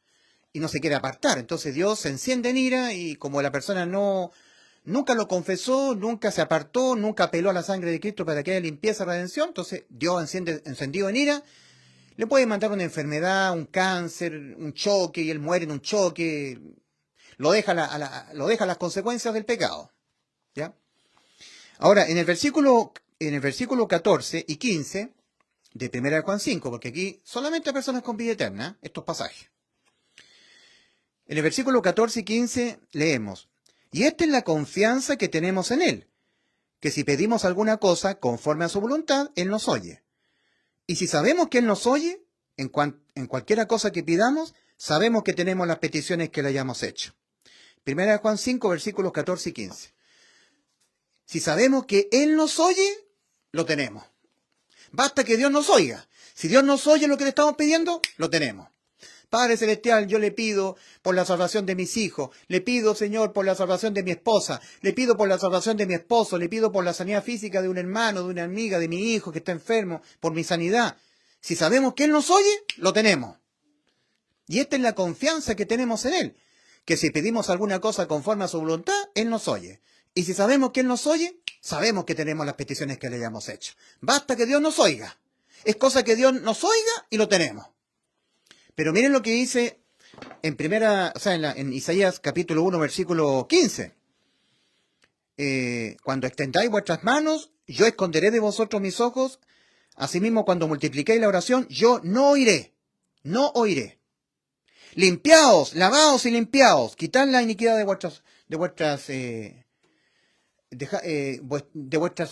Y no se quiere apartar. Entonces Dios se enciende en ira y como la persona nunca lo confesó, nunca se apartó, nunca apeló a la sangre de Cristo para que haya limpieza y redención, entonces Dios encendido en ira, le puede mandar una enfermedad, un cáncer, un choque, y él muere en un choque, lo deja a las consecuencias del pecado. ¿Ya? Ahora, en el versículo 14 y 15 de 1 Juan 5, porque aquí solamente personas con vida eterna, estos pasajes. En el versículo 14 y 15 leemos: y esta es la confianza que tenemos en Él, que si pedimos alguna cosa conforme a su voluntad, Él nos oye. Y si sabemos que Él nos oye, en cualquiera cosa que pidamos, sabemos que tenemos las peticiones que le hayamos hecho. 1 Juan 5, versículos 14 y 15. Si sabemos que Él nos oye, lo tenemos. Basta que Dios nos oiga. Si Dios nos oye lo que le estamos pidiendo, lo tenemos. Padre Celestial, yo le pido por la salvación de mis hijos, le pido, Señor, por la salvación de mi esposa, le pido por la salvación de mi esposo, le pido por la sanidad física de un hermano, de una amiga, de mi hijo que está enfermo, por mi sanidad. Si sabemos que Él nos oye, lo tenemos. Y esta es la confianza que tenemos en Él, que si pedimos alguna cosa conforme a su voluntad, Él nos oye. Y si sabemos que Él nos oye, sabemos que tenemos las peticiones que le hayamos hecho. Basta que Dios nos oiga. Es cosa que Dios nos oiga y lo tenemos. Pero miren lo que dice en Isaías capítulo 1, versículo 15. Cuando extendáis vuestras manos, yo esconderé de vosotros mis ojos. Asimismo, cuando multipliquéis la oración, yo no oiré. No oiré. Limpiaos, lavaos y limpiaos. Quitad la iniquidad de vuestras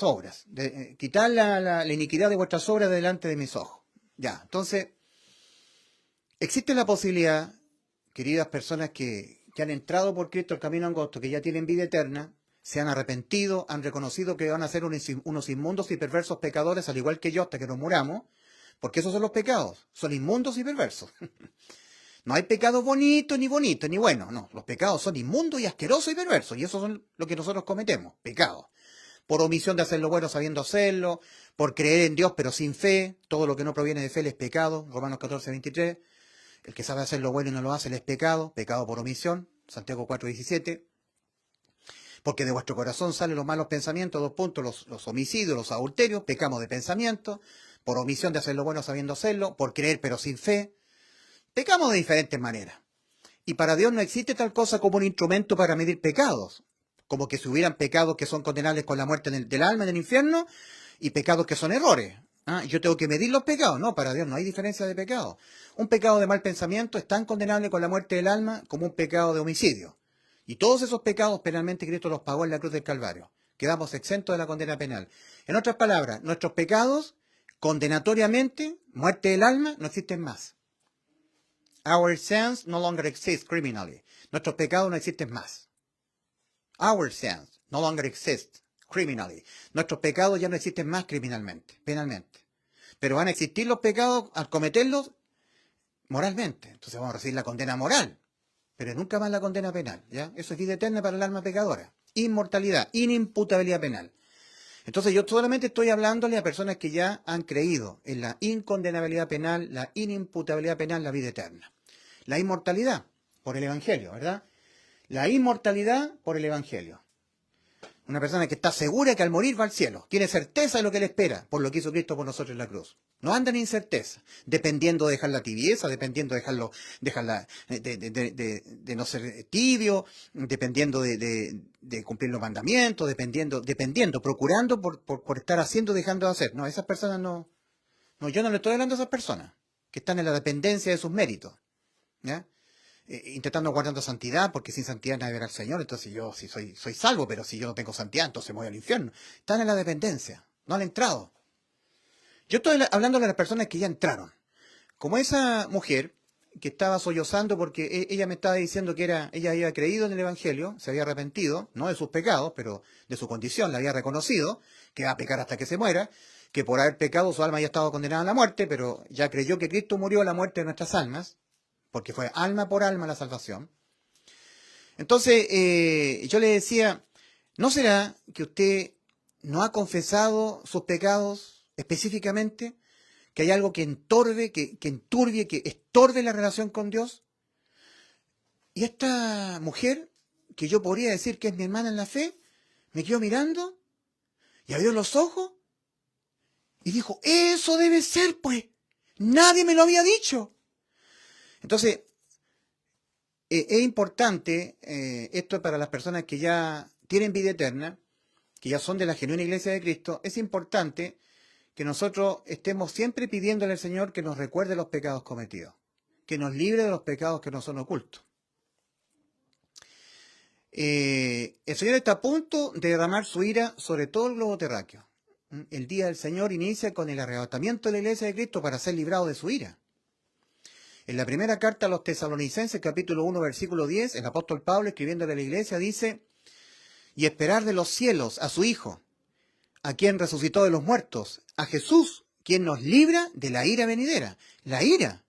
obras. Quitad la iniquidad de vuestras obras delante de mis ojos. Ya, entonces, existe la posibilidad, queridas personas que han entrado por Cristo al camino angosto, que ya tienen vida eterna, se han arrepentido, han reconocido que van a ser unos inmundos y perversos pecadores, al igual que yo, hasta que nos muramos, porque esos son los pecados, son inmundos y perversos. No hay pecado bonito, ni bueno, no, los pecados son inmundos y asquerosos y perversos, y eso son lo que nosotros cometemos, pecados. Por omisión de hacer lo bueno sabiendo hacerlo, por creer en Dios pero sin fe, todo lo que no proviene de fe es pecado, Romanos 14, 23. El que sabe hacer lo bueno y no lo hace, es pecado por omisión, Santiago 4:17. Porque de vuestro corazón salen los malos pensamientos, los homicidios, los adulterios, pecamos de pensamiento, por omisión de hacer lo bueno sabiendo hacerlo, por creer pero sin fe. Pecamos de diferentes maneras. Y para Dios no existe tal cosa como un instrumento para medir pecados, como que si hubieran pecados que son condenables con la muerte del alma en el infierno y pecados que son errores. Yo tengo que medir los pecados. No, para Dios no hay diferencia de pecado. Un pecado de mal pensamiento es tan condenable con la muerte del alma como un pecado de homicidio. Y todos esos pecados penalmente Cristo los pagó en la cruz del Calvario. Quedamos exentos de la condena penal. En otras palabras, nuestros pecados, condenatoriamente, muerte del alma, no existen más. Our sins no longer exist criminally. Nuestros pecados no existen más. Our sins no longer exist criminally. Nuestros pecados ya no existen más criminalmente, penalmente. Pero van a existir los pecados al cometerlos moralmente. Entonces vamos a recibir la condena moral, pero nunca más la condena penal, ¿ya? Eso es vida eterna para el alma pecadora. Inmortalidad, inimputabilidad penal. Entonces yo solamente estoy hablándole a personas que ya han creído en la incondenabilidad penal, la inimputabilidad penal, la vida eterna. La inmortalidad, por el Evangelio, ¿verdad? La inmortalidad por el Evangelio. Una persona que está segura que al morir va al cielo, tiene certeza de lo que le espera por lo que hizo Cristo por nosotros en la cruz. No anda en incerteza, dependiendo de dejar la tibieza, dependiendo de de no ser tibio, dependiendo de cumplir los mandamientos, dependiendo, procurando por estar haciendo, dejando de hacer. No, esas personas no, yo no le estoy hablando a esas personas que están en la dependencia de sus méritos, ¿ya? Intentando guardando santidad, porque sin santidad nadie verá al Señor. Entonces yo sí soy salvo, pero si yo no tengo santidad, entonces me voy al infierno. Están en la dependencia, no han entrado. Yo estoy hablando de las personas que ya entraron. Como esa mujer que estaba sollozando porque ella me estaba diciendo que ella había creído en el Evangelio, se había arrepentido, no de sus pecados, pero de su condición, la había reconocido, que va a pecar hasta que se muera, que por haber pecado su alma ya estaba condenada a la muerte, pero ya creyó que Cristo murió a la muerte de nuestras almas, porque fue alma por alma la salvación. Entonces, yo le decía, ¿no será que usted no ha confesado sus pecados específicamente? ¿Que hay algo que enturbie, que estorbe la relación con Dios? Y esta mujer, que yo podría decir que es mi hermana en la fe, me quedó mirando y abrió los ojos y dijo, eso debe ser, pues, nadie me lo había dicho. Entonces, es importante, esto para las personas que ya tienen vida eterna, que ya son de la genuina iglesia de Cristo, es importante que nosotros estemos siempre pidiéndole al Señor que nos recuerde los pecados cometidos, que nos libre de los pecados que nos son ocultos. El Señor está a punto de derramar su ira sobre todo el globo terráqueo. El día del Señor inicia con el arrebatamiento de la iglesia de Cristo para ser librado de su ira. En la primera carta a los Tesalonicenses, capítulo 1, versículo 10, el apóstol Pablo, escribiéndole a la iglesia, dice, y esperar de los cielos a su Hijo, a quien resucitó de los muertos, a Jesús, quien nos libra de la ira venidera. La ira.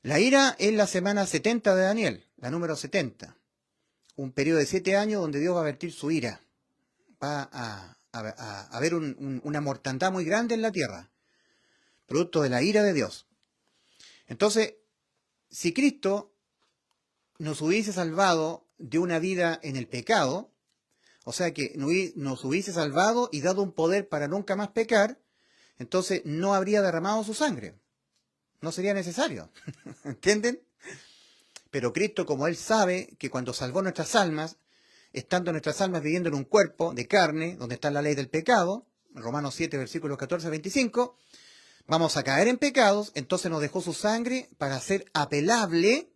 La ira es la semana 70 de Daniel, la número 70. Un periodo de 7 años donde Dios va a vertir su ira. Va a haber una mortandad muy grande en la tierra, producto de la ira de Dios. Entonces, si Cristo nos hubiese salvado de una vida en el pecado, o sea que nos hubiese salvado y dado un poder para nunca más pecar, entonces no habría derramado su sangre. No sería necesario. ¿Entienden? Pero Cristo, como Él sabe que cuando salvó nuestras almas, estando nuestras almas viviendo en un cuerpo de carne, donde está la ley del pecado, Romanos 7, versículos 14 a 25, vamos a caer en pecados, entonces nos dejó su sangre para ser apelable.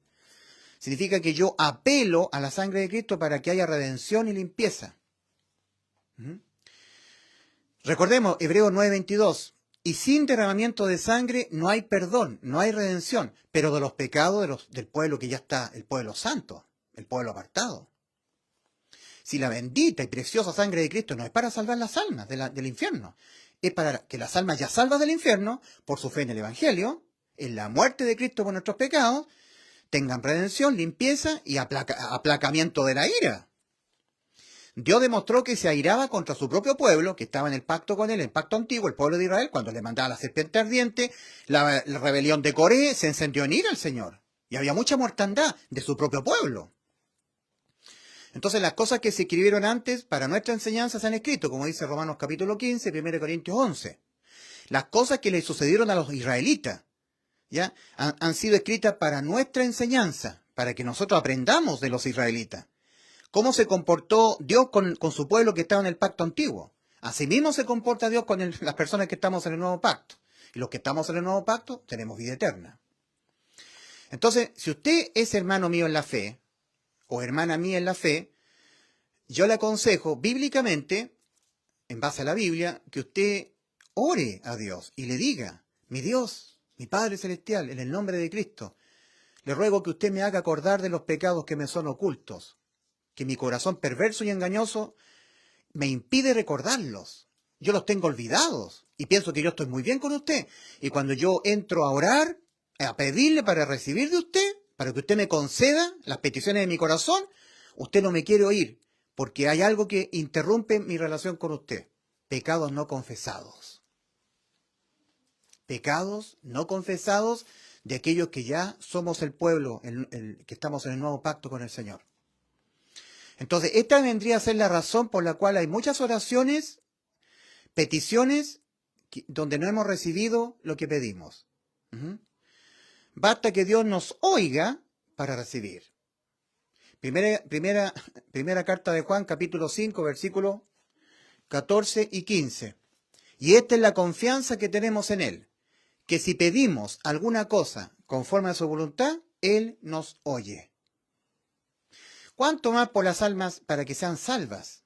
Significa que yo apelo a la sangre de Cristo para que haya redención y limpieza. Recordemos, Hebreos 9:22, y sin derramamiento de sangre no hay perdón, no hay redención, pero de los pecados del pueblo que ya está, el pueblo santo, el pueblo apartado. Si la bendita y preciosa sangre de Cristo no es para salvar las almas del infierno, es para que las almas ya salvas del infierno, por su fe en el Evangelio, en la muerte de Cristo por nuestros pecados, tengan redención, limpieza y aplacamiento de la ira. Dios demostró que se airaba contra su propio pueblo, que estaba en el pacto con él, el pacto antiguo, el pueblo de Israel, cuando le mandaba la serpiente ardiente, la rebelión de Coré, se encendió en ira al Señor. Y había mucha mortandad de su propio pueblo. Entonces las cosas que se escribieron antes para nuestra enseñanza se han escrito, como dice Romanos capítulo 15, 1 Corintios 11. Las cosas que le sucedieron a los israelitas, ¿ya? Han sido escritas para nuestra enseñanza, para que nosotros aprendamos de los israelitas. ¿Cómo se comportó Dios con su pueblo que estaba en el pacto antiguo? Asimismo se comporta Dios con las personas que estamos en el nuevo pacto. Y los que estamos en el nuevo pacto tenemos vida eterna. Entonces, si usted es hermano mío en la fe, o hermana mía en la fe, yo le aconsejo bíblicamente, en base a la Biblia, que usted ore a Dios y le diga: mi Dios, mi Padre Celestial, en el nombre de Cristo, le ruego que usted me haga acordar de los pecados que me son ocultos, que mi corazón perverso y engañoso me impide recordarlos. Yo los tengo olvidados y pienso que yo estoy muy bien con usted. Y cuando yo entro a orar, a pedirle para recibir de usted, para que usted me conceda las peticiones de mi corazón, usted no me quiere oír, porque hay algo que interrumpe mi relación con usted. Pecados no confesados. Pecados no confesados de aquellos que ya somos el pueblo, que estamos en el nuevo pacto con el Señor. Entonces, esta vendría a ser la razón por la cual hay muchas oraciones, peticiones, donde no hemos recibido lo que pedimos. Basta que Dios nos oiga para recibir. Primera carta de Juan, capítulo 5, versículos 14 y 15. Y esta es la confianza que tenemos en Él, que si pedimos alguna cosa conforme a su voluntad, Él nos oye. ¿Cuánto más por las almas para que sean salvas?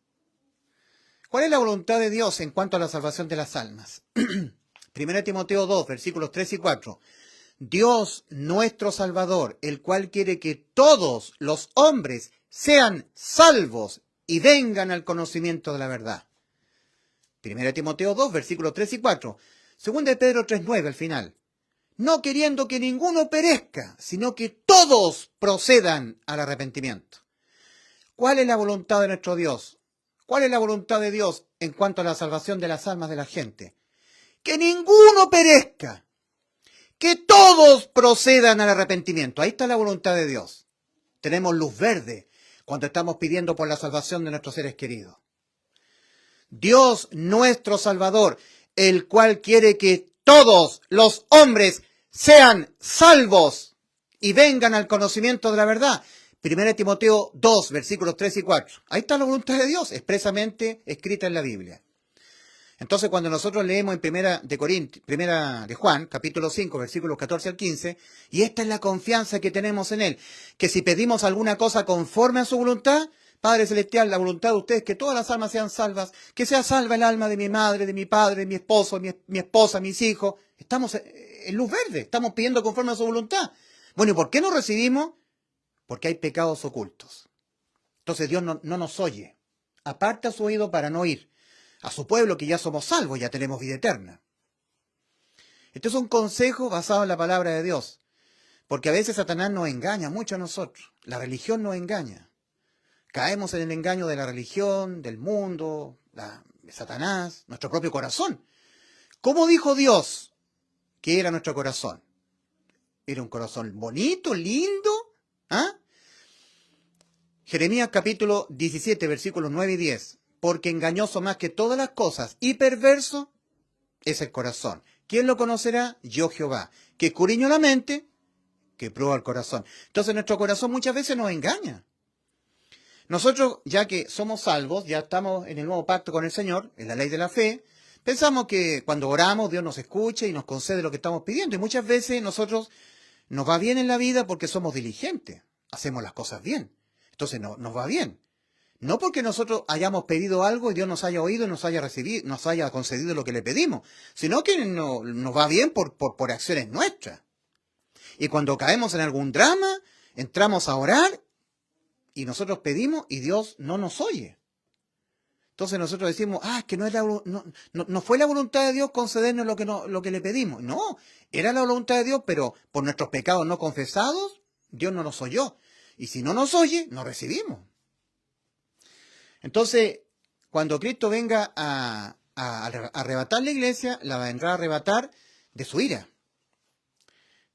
¿Cuál es la voluntad de Dios en cuanto a la salvación de las almas? 1 Timoteo 2, versículos 3 y 4. Dios nuestro Salvador, el cual quiere que todos los hombres sean salvos y vengan al conocimiento de la verdad. 1 Timoteo 2, versículos 3 y 4. 2 Pedro 3, 9 al final. No queriendo que ninguno perezca, sino que todos procedan al arrepentimiento. ¿Cuál es la voluntad de nuestro Dios? ¿Cuál es la voluntad de Dios en cuanto a la salvación de las almas de la gente? Que ninguno perezca, que todos procedan al arrepentimiento. Ahí está la voluntad de Dios. Tenemos luz verde cuando estamos pidiendo por la salvación de nuestros seres queridos. Dios nuestro Salvador, el cual quiere que todos los hombres sean salvos y vengan al conocimiento de la verdad. 1 Timoteo 2, versículos 3 y 4. Ahí está la voluntad de Dios, expresamente escrita en la Biblia. Entonces, cuando nosotros leemos en primera de Juan, capítulo 5, versículos 14 al 15, y esta es la confianza que tenemos en Él, que si pedimos alguna cosa conforme a su voluntad, Padre Celestial, la voluntad de ustedes es que todas las almas sean salvas, que sea salva el alma de mi madre, de mi padre, de mi esposo, mi esposa, mis hijos. Estamos en luz verde, estamos pidiendo conforme a su voluntad. Bueno, ¿y por qué no recibimos? Porque hay pecados ocultos. Entonces Dios no nos oye. Aparta su oído para no oír. A su pueblo que ya somos salvos, ya tenemos vida eterna. Este es un consejo basado en la palabra de Dios. Porque a veces Satanás nos engaña mucho a nosotros. La religión nos engaña. Caemos en el engaño de la religión, del mundo, de Satanás, nuestro propio corazón. ¿Cómo dijo Dios que era nuestro corazón? ¿Era un corazón bonito, lindo? ¿Ah? Jeremías capítulo 17, versículos 9 y 10. Porque engañoso más que todas las cosas y perverso es el corazón. ¿Quién lo conocerá? Yo Jehová, que escudriño la mente, que prueba el corazón. Entonces nuestro corazón muchas veces nos engaña. Nosotros, ya que somos salvos, ya estamos en el nuevo pacto con el Señor, en la ley de la fe, pensamos que cuando oramos Dios nos escucha y nos concede lo que estamos pidiendo. Y muchas veces nosotros nos va bien en la vida porque somos diligentes, hacemos las cosas bien. Entonces nos va bien. No porque nosotros hayamos pedido algo y Dios nos haya oído y nos haya concedido lo que le pedimos, sino que nos va bien por acciones nuestras. Y cuando caemos en algún drama, entramos a orar y nosotros pedimos y Dios no nos oye. Entonces nosotros decimos, es que no fue la voluntad de Dios concedernos lo que le pedimos. No, era la voluntad de Dios, pero por nuestros pecados no confesados, Dios no nos oyó. Y si no nos oye, no recibimos. Entonces, cuando Cristo venga a arrebatar la iglesia, la vendrá a arrebatar de su ira,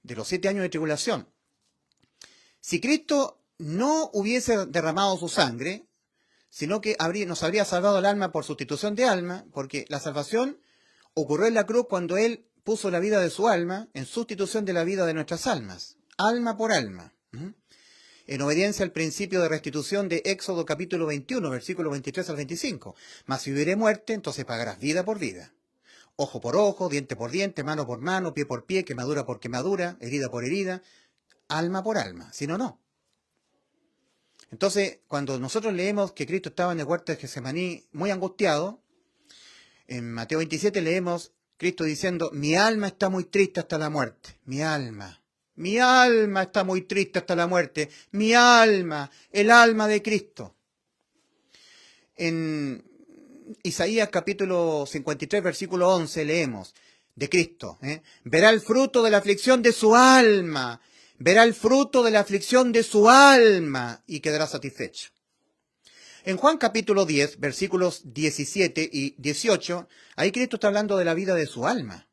de los 7 años de tribulación. Si Cristo no hubiese derramado su sangre, sino que nos habría salvado el alma por sustitución de alma, porque la salvación ocurrió en la cruz cuando Él puso la vida de su alma en sustitución de la vida de nuestras almas, alma por alma. En obediencia al principio de restitución de Éxodo capítulo 21, versículos 23 al 25. Mas si hubiere muerte, entonces pagarás vida por vida. Ojo por ojo, diente por diente, mano por mano, pie por pie, quemadura por quemadura, herida por herida, alma por alma. Si no, no. Entonces, cuando nosotros leemos que Cristo estaba en el huerto de Getsemaní muy angustiado, en Mateo 27 leemos Cristo diciendo, mi alma está muy triste hasta la muerte. Mi alma está muy triste hasta la muerte. Mi alma, el alma de Cristo. En Isaías capítulo 53, versículo 11 leemos de Cristo, verá el fruto de la aflicción de su alma, verá el fruto de la aflicción de su alma y quedará satisfecho. En Juan capítulo 10, versículos 17 y 18, ahí Cristo está hablando de la vida de su alma.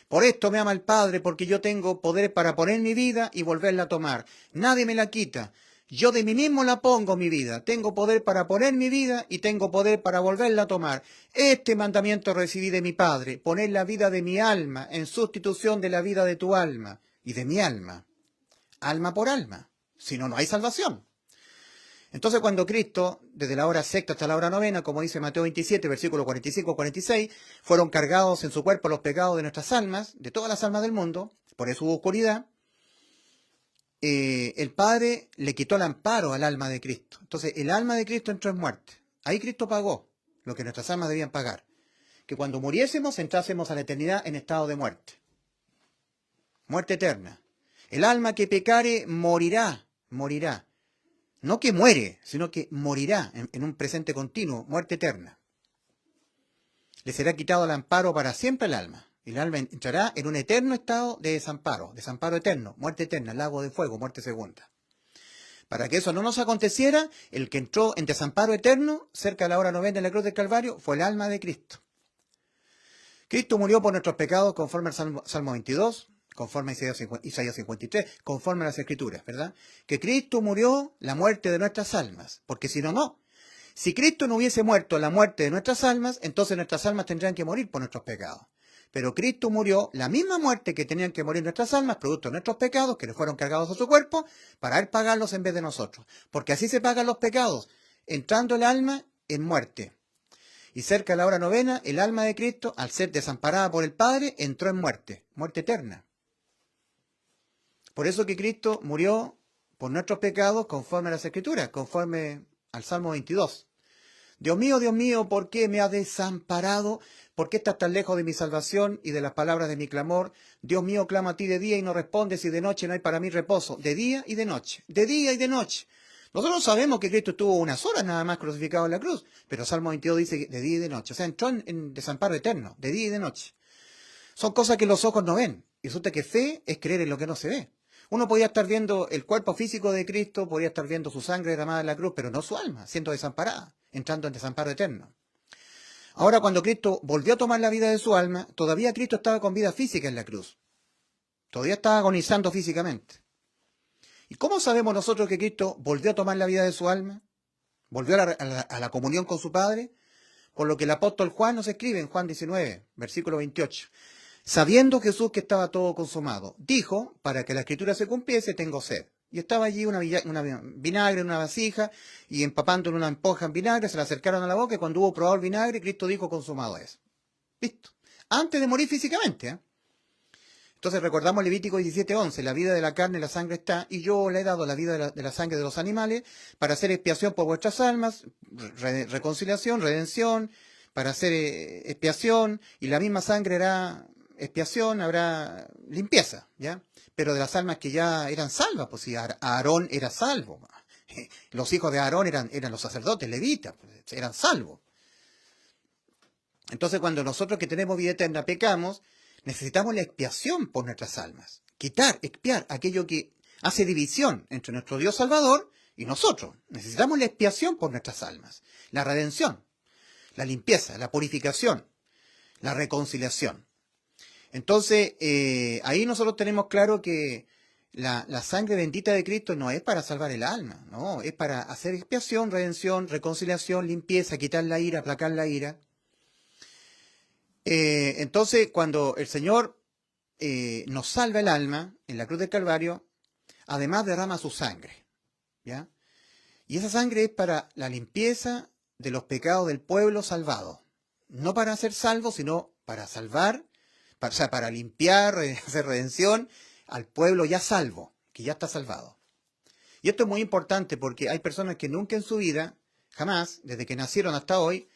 Por esto me ama el Padre, porque yo tengo poder para poner mi vida y volverla a tomar. Nadie me la quita. Yo de mí mismo la pongo mi vida. Tengo poder para poner mi vida y tengo poder para volverla a tomar. Este mandamiento recibí de mi Padre, poner la vida de mi alma en sustitución de la vida de tu alma y de mi alma. Alma por alma. Si no, no hay salvación. Entonces cuando Cristo, desde la hora sexta hasta la hora novena, como dice Mateo 27, versículos 45-46, fueron cargados en su cuerpo los pecados de nuestras almas, de todas las almas del mundo, por eso hubo oscuridad, el Padre le quitó el amparo al alma de Cristo. Entonces el alma de Cristo entró en muerte. Ahí Cristo pagó lo que nuestras almas debían pagar. Que cuando muriésemos entrásemos a la eternidad en estado de muerte. Muerte eterna. El alma que pecare morirá, morirá. No que muere, sino que morirá en un presente continuo, muerte eterna. Le será quitado el amparo para siempre al alma. Y el alma entrará en un eterno estado de desamparo eterno, muerte eterna, lago de fuego, muerte segunda. Para que eso no nos aconteciera, el que entró en desamparo eterno, cerca de la hora novena en la cruz del Calvario, fue el alma de Cristo. Cristo murió por nuestros pecados conforme al Salmo 22, conforme a Isaías 53, conforme a las Escrituras, ¿verdad? Que Cristo murió la muerte de nuestras almas, porque si no, no. Si Cristo no hubiese muerto la muerte de nuestras almas, entonces nuestras almas tendrían que morir por nuestros pecados. Pero Cristo murió la misma muerte que tenían que morir nuestras almas, producto de nuestros pecados, que le fueron cargados a su cuerpo, para él pagarlos en vez de nosotros. Porque así se pagan los pecados, entrando el alma en muerte. Y cerca de la hora novena, el alma de Cristo, al ser desamparada por el Padre, entró en muerte, muerte eterna. Por eso que Cristo murió por nuestros pecados conforme a las Escrituras, conforme al Salmo 22. Dios mío, ¿por qué me has desamparado? ¿Por qué estás tan lejos de mi salvación y de las palabras de mi clamor? Dios mío, clamo a ti de día y no respondes, y de noche no hay para mí reposo. De día y de noche, de día y de noche. Nosotros sabemos que Cristo estuvo unas horas nada más crucificado en la cruz, pero Salmo 22 dice que de día y de noche. O sea, entró en desamparo eterno, de día y de noche. Son cosas que los ojos no ven. Y resulta que fe es creer en lo que no se ve. Uno podía estar viendo el cuerpo físico de Cristo, podía estar viendo su sangre derramada en la cruz, pero no su alma, siendo desamparada, entrando en desamparo eterno. Ahora, cuando Cristo volvió a tomar la vida de su alma, todavía Cristo estaba con vida física en la cruz. Todavía estaba agonizando físicamente. ¿Y cómo sabemos nosotros que Cristo volvió a tomar la vida de su alma? ¿Volvió a la comunión con su Padre? Por lo que el apóstol Juan nos escribe en Juan 19, versículo 28. Sabiendo Jesús que estaba todo consumado, dijo, para que la escritura se cumpliese, tengo sed. Y estaba allí una vinagre en una vasija, y empapando en una empoja en vinagre, se le acercaron a la boca, y cuando hubo probado el vinagre, Cristo dijo, consumado es. Listo. Antes de morir físicamente, ¿eh? Entonces recordamos Levítico 17:11, la vida de la carne y la sangre está, y yo le he dado la vida de la sangre de los animales, para hacer expiación por vuestras almas, reconciliación, redención, para hacer expiación, y la misma sangre hará expiación, habrá limpieza, ¿ya? Pero de las almas que ya eran salvas, pues si Aarón era salvo, los hijos de Aarón eran los sacerdotes, levitas, pues, eran salvos. Entonces cuando nosotros que tenemos vida eterna pecamos, necesitamos la expiación por nuestras almas, quitar, expiar aquello que hace división entre nuestro Dios Salvador y nosotros. Necesitamos la expiación por nuestras almas, la redención, la limpieza, la purificación, la reconciliación. Entonces, ahí nosotros tenemos claro que la sangre bendita de Cristo no es para salvar el alma, no, es para hacer expiación, redención, reconciliación, limpieza, quitar la ira, aplacar la ira. Entonces, cuando el Señor nos salva el alma en la cruz del Calvario, además derrama su sangre, ¿ya? Y esa sangre es para la limpieza de los pecados del pueblo salvado. No para ser salvo, sino para salvar, para limpiar, hacer redención al pueblo ya salvo, que ya está salvado. Y esto es muy importante porque hay personas que nunca en su vida, jamás, desde que nacieron hasta hoy,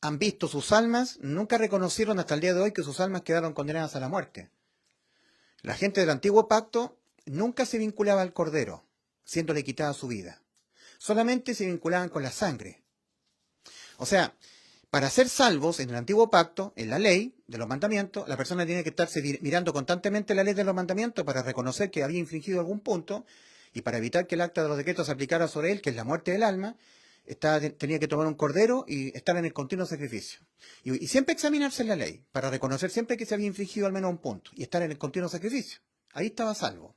han visto sus almas, nunca reconocieron hasta el día de hoy que sus almas quedaron condenadas a la muerte. La gente del antiguo pacto nunca se vinculaba al Cordero, siéndole quitada su vida. Solamente se vinculaban con la sangre. O sea, para ser salvos en el antiguo pacto, en la ley de los mandamientos, la persona tiene que estarse mirando constantemente la ley de los mandamientos para reconocer que había infringido algún punto y para evitar que el acta de los decretos se aplicara sobre él, que es la muerte del alma. Tenía que tomar un cordero y estar en el continuo sacrificio. Y siempre examinarse en la ley, para reconocer siempre que se había infringido al menos un punto, y estar en el continuo sacrificio. Ahí estaba salvo.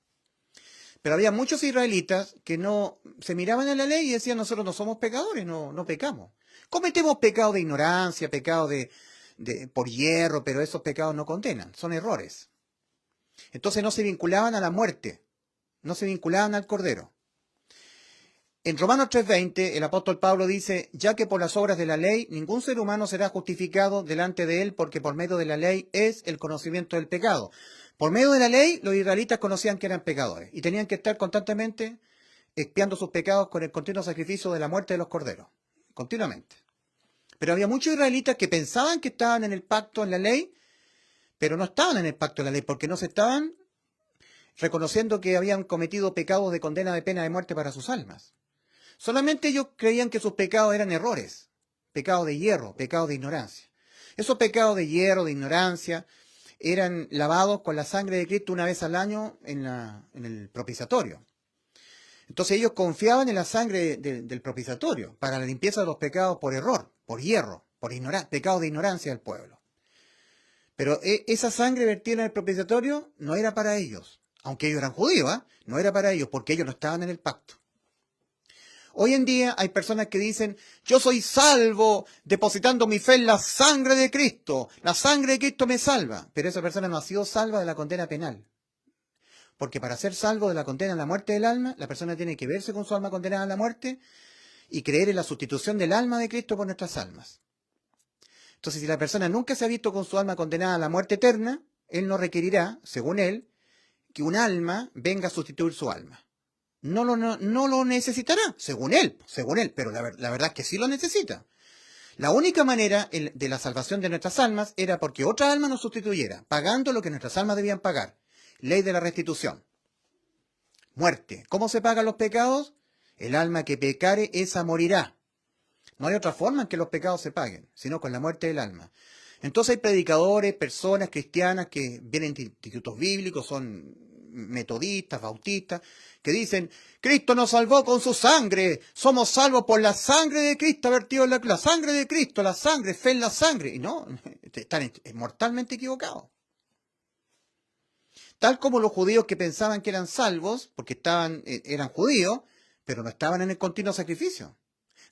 Pero había muchos israelitas que no se miraban en la ley y decían, nosotros no somos pecadores, no pecamos. Cometemos pecados de ignorancia, pecados por hierro, pero esos pecados no condenan, son errores. Entonces no se vinculaban a la muerte, no se vinculaban al cordero. En Romanos 3:20, el apóstol Pablo dice, ya que por las obras de la ley ningún ser humano será justificado delante de él, porque por medio de la ley es el conocimiento del pecado. Por medio de la ley, los israelitas conocían que eran pecadores y tenían que estar constantemente expiando sus pecados con el continuo sacrificio de la muerte de los corderos, continuamente. Pero había muchos israelitas que pensaban que estaban en el pacto, en la ley, pero no estaban en el pacto de la ley, porque no se estaban reconociendo que habían cometido pecados de condena de pena de muerte para sus almas. Solamente ellos creían que sus pecados eran errores, pecados de hierro, pecados de ignorancia. Esos pecados de hierro, de ignorancia, eran lavados con la sangre de Cristo una vez al año en el propiciatorio. Entonces ellos confiaban en la sangre del propiciatorio para la limpieza de los pecados por error, por hierro, por pecados de ignorancia del pueblo. Pero esa sangre vertida en el propiciatorio no era para ellos, aunque ellos eran judíos, no era para ellos porque ellos no estaban en el pacto. Hoy en día hay personas que dicen, yo soy salvo depositando mi fe en la sangre de Cristo. La sangre de Cristo me salva. Pero esa persona no ha sido salva de la condena penal. Porque para ser salvo de la condena a la muerte del alma, la persona tiene que verse con su alma condenada a la muerte y creer en la sustitución del alma de Cristo por nuestras almas. Entonces, si la persona nunca se ha visto con su alma condenada a la muerte eterna, él no requerirá, según él, que un alma venga a sustituir su alma. No lo necesitará, según él, pero la verdad es que sí lo necesita. La única manera de la salvación de nuestras almas era porque otra alma nos sustituyera, pagando lo que nuestras almas debían pagar. Ley de la restitución. Muerte. ¿Cómo se pagan los pecados? El alma que pecare, esa morirá. No hay otra forma en que los pecados se paguen, sino con la muerte del alma. Entonces hay predicadores, personas cristianas que vienen de institutos bíblicos, son metodistas, bautistas, que dicen, Cristo nos salvó con su sangre, somos salvos por la sangre de Cristo, vertido en la sangre de Cristo, la sangre, fe en la sangre. Y no, están mortalmente equivocados. Tal como los judíos que pensaban que eran salvos, porque eran judíos, pero no estaban en el continuo sacrificio,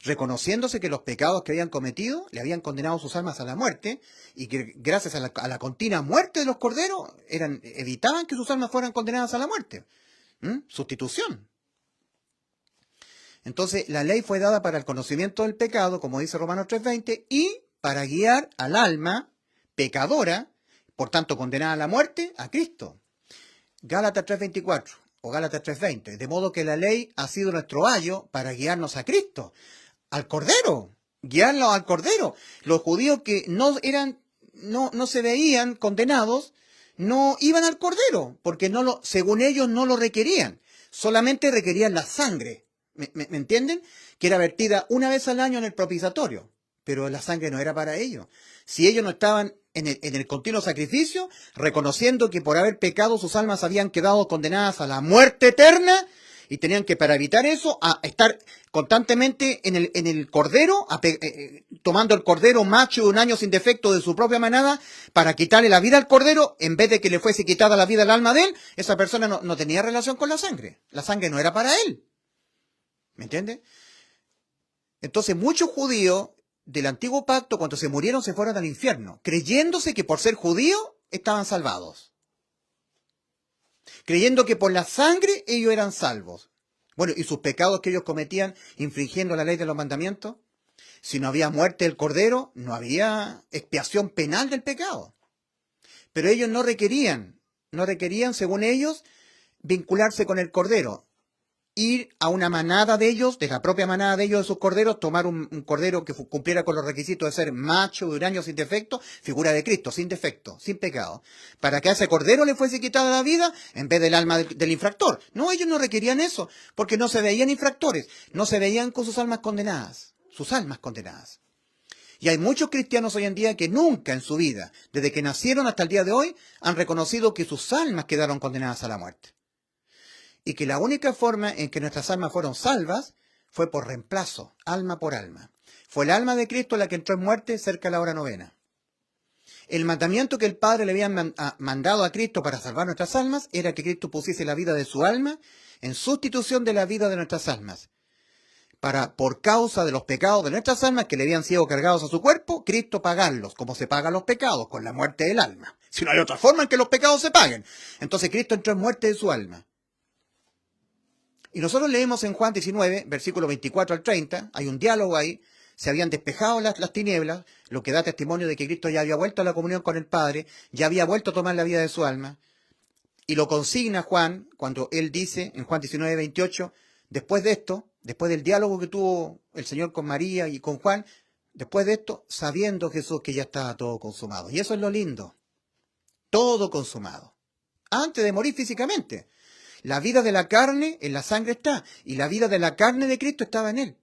reconociéndose que los pecados que habían cometido le habían condenado sus almas a la muerte y que gracias a la continua muerte de los corderos evitaban que sus almas fueran condenadas a la muerte. Sustitución. Entonces la ley fue dada para el conocimiento del pecado, como dice Romanos 3:20, y para guiar al alma pecadora, por tanto condenada a la muerte, a Cristo. Gálatas 3:24 o Gálatas 3:20, de modo que la ley ha sido nuestro ayo para guiarnos a Cristo, al Cordero, guiarlo al Cordero. Los judíos que no se veían condenados, no iban al Cordero, porque según ellos no lo requerían, solamente requerían la sangre. ¿Me entienden? Que era vertida una vez al año en el propiciatorio, pero la sangre no era para ellos. Si ellos no estaban en el continuo sacrificio, reconociendo que por haber pecado sus almas habían quedado condenadas a la muerte eterna, y tenían que, para evitar eso, a estar constantemente en el cordero, tomando el cordero macho de un año sin defecto de su propia manada, para quitarle la vida al cordero, en vez de que le fuese quitada la vida al alma de él, esa persona no tenía relación con la sangre. La sangre no era para él. ¿Me entiende? Entonces muchos judíos del antiguo pacto, cuando se murieron, se fueron al infierno, creyéndose que por ser judíos estaban salvados. Creyendo que por la sangre ellos eran salvos. Bueno, ¿y sus pecados que ellos cometían infringiendo la ley de los mandamientos? Si no había muerte del cordero, no había expiación penal del pecado. Pero ellos no requerían, según ellos, vincularse con el cordero. ir a una manada de ellos, de la propia manada de ellos, de sus corderos, tomar un cordero que cumpliera con los requisitos de ser macho, de un año sin defecto, figura de Cristo, sin defecto, sin pecado, para que a ese cordero le fuese quitada la vida en vez del alma del infractor. No, ellos no requerían eso, porque no se veían infractores, no se veían con sus almas condenadas, sus almas condenadas. Y hay muchos cristianos hoy en día que nunca en su vida, desde que nacieron hasta el día de hoy, han reconocido que sus almas quedaron condenadas a la muerte. Y que la única forma en que nuestras almas fueron salvas fue por reemplazo, alma por alma. Fue el alma de Cristo la que entró en muerte cerca de la hora novena. El mandamiento que el Padre le había mandado a Cristo para salvar nuestras almas era que Cristo pusiese la vida de su alma en sustitución de la vida de nuestras almas. Para, por causa de los pecados de nuestras almas que le habían sido cargados a su cuerpo, Cristo pagarlos, como se pagan los pecados, con la muerte del alma. Si no hay otra forma en que los pecados se paguen. Entonces Cristo entró en muerte de su alma. Y nosotros leemos en Juan 19, versículos 24 al 30, hay un diálogo ahí, se habían despejado las tinieblas, lo que da testimonio de que Cristo ya había vuelto a la comunión con el Padre, ya había vuelto a tomar la vida de su alma, y lo consigna Juan cuando él dice en Juan 19, 28, después de esto, después del diálogo que tuvo el Señor con María y con Juan, después de esto, sabiendo Jesús que ya estaba todo consumado. Y eso es lo lindo, todo consumado, antes de morir físicamente. La vida de la carne en la sangre está, y la vida de la carne de Cristo estaba en él,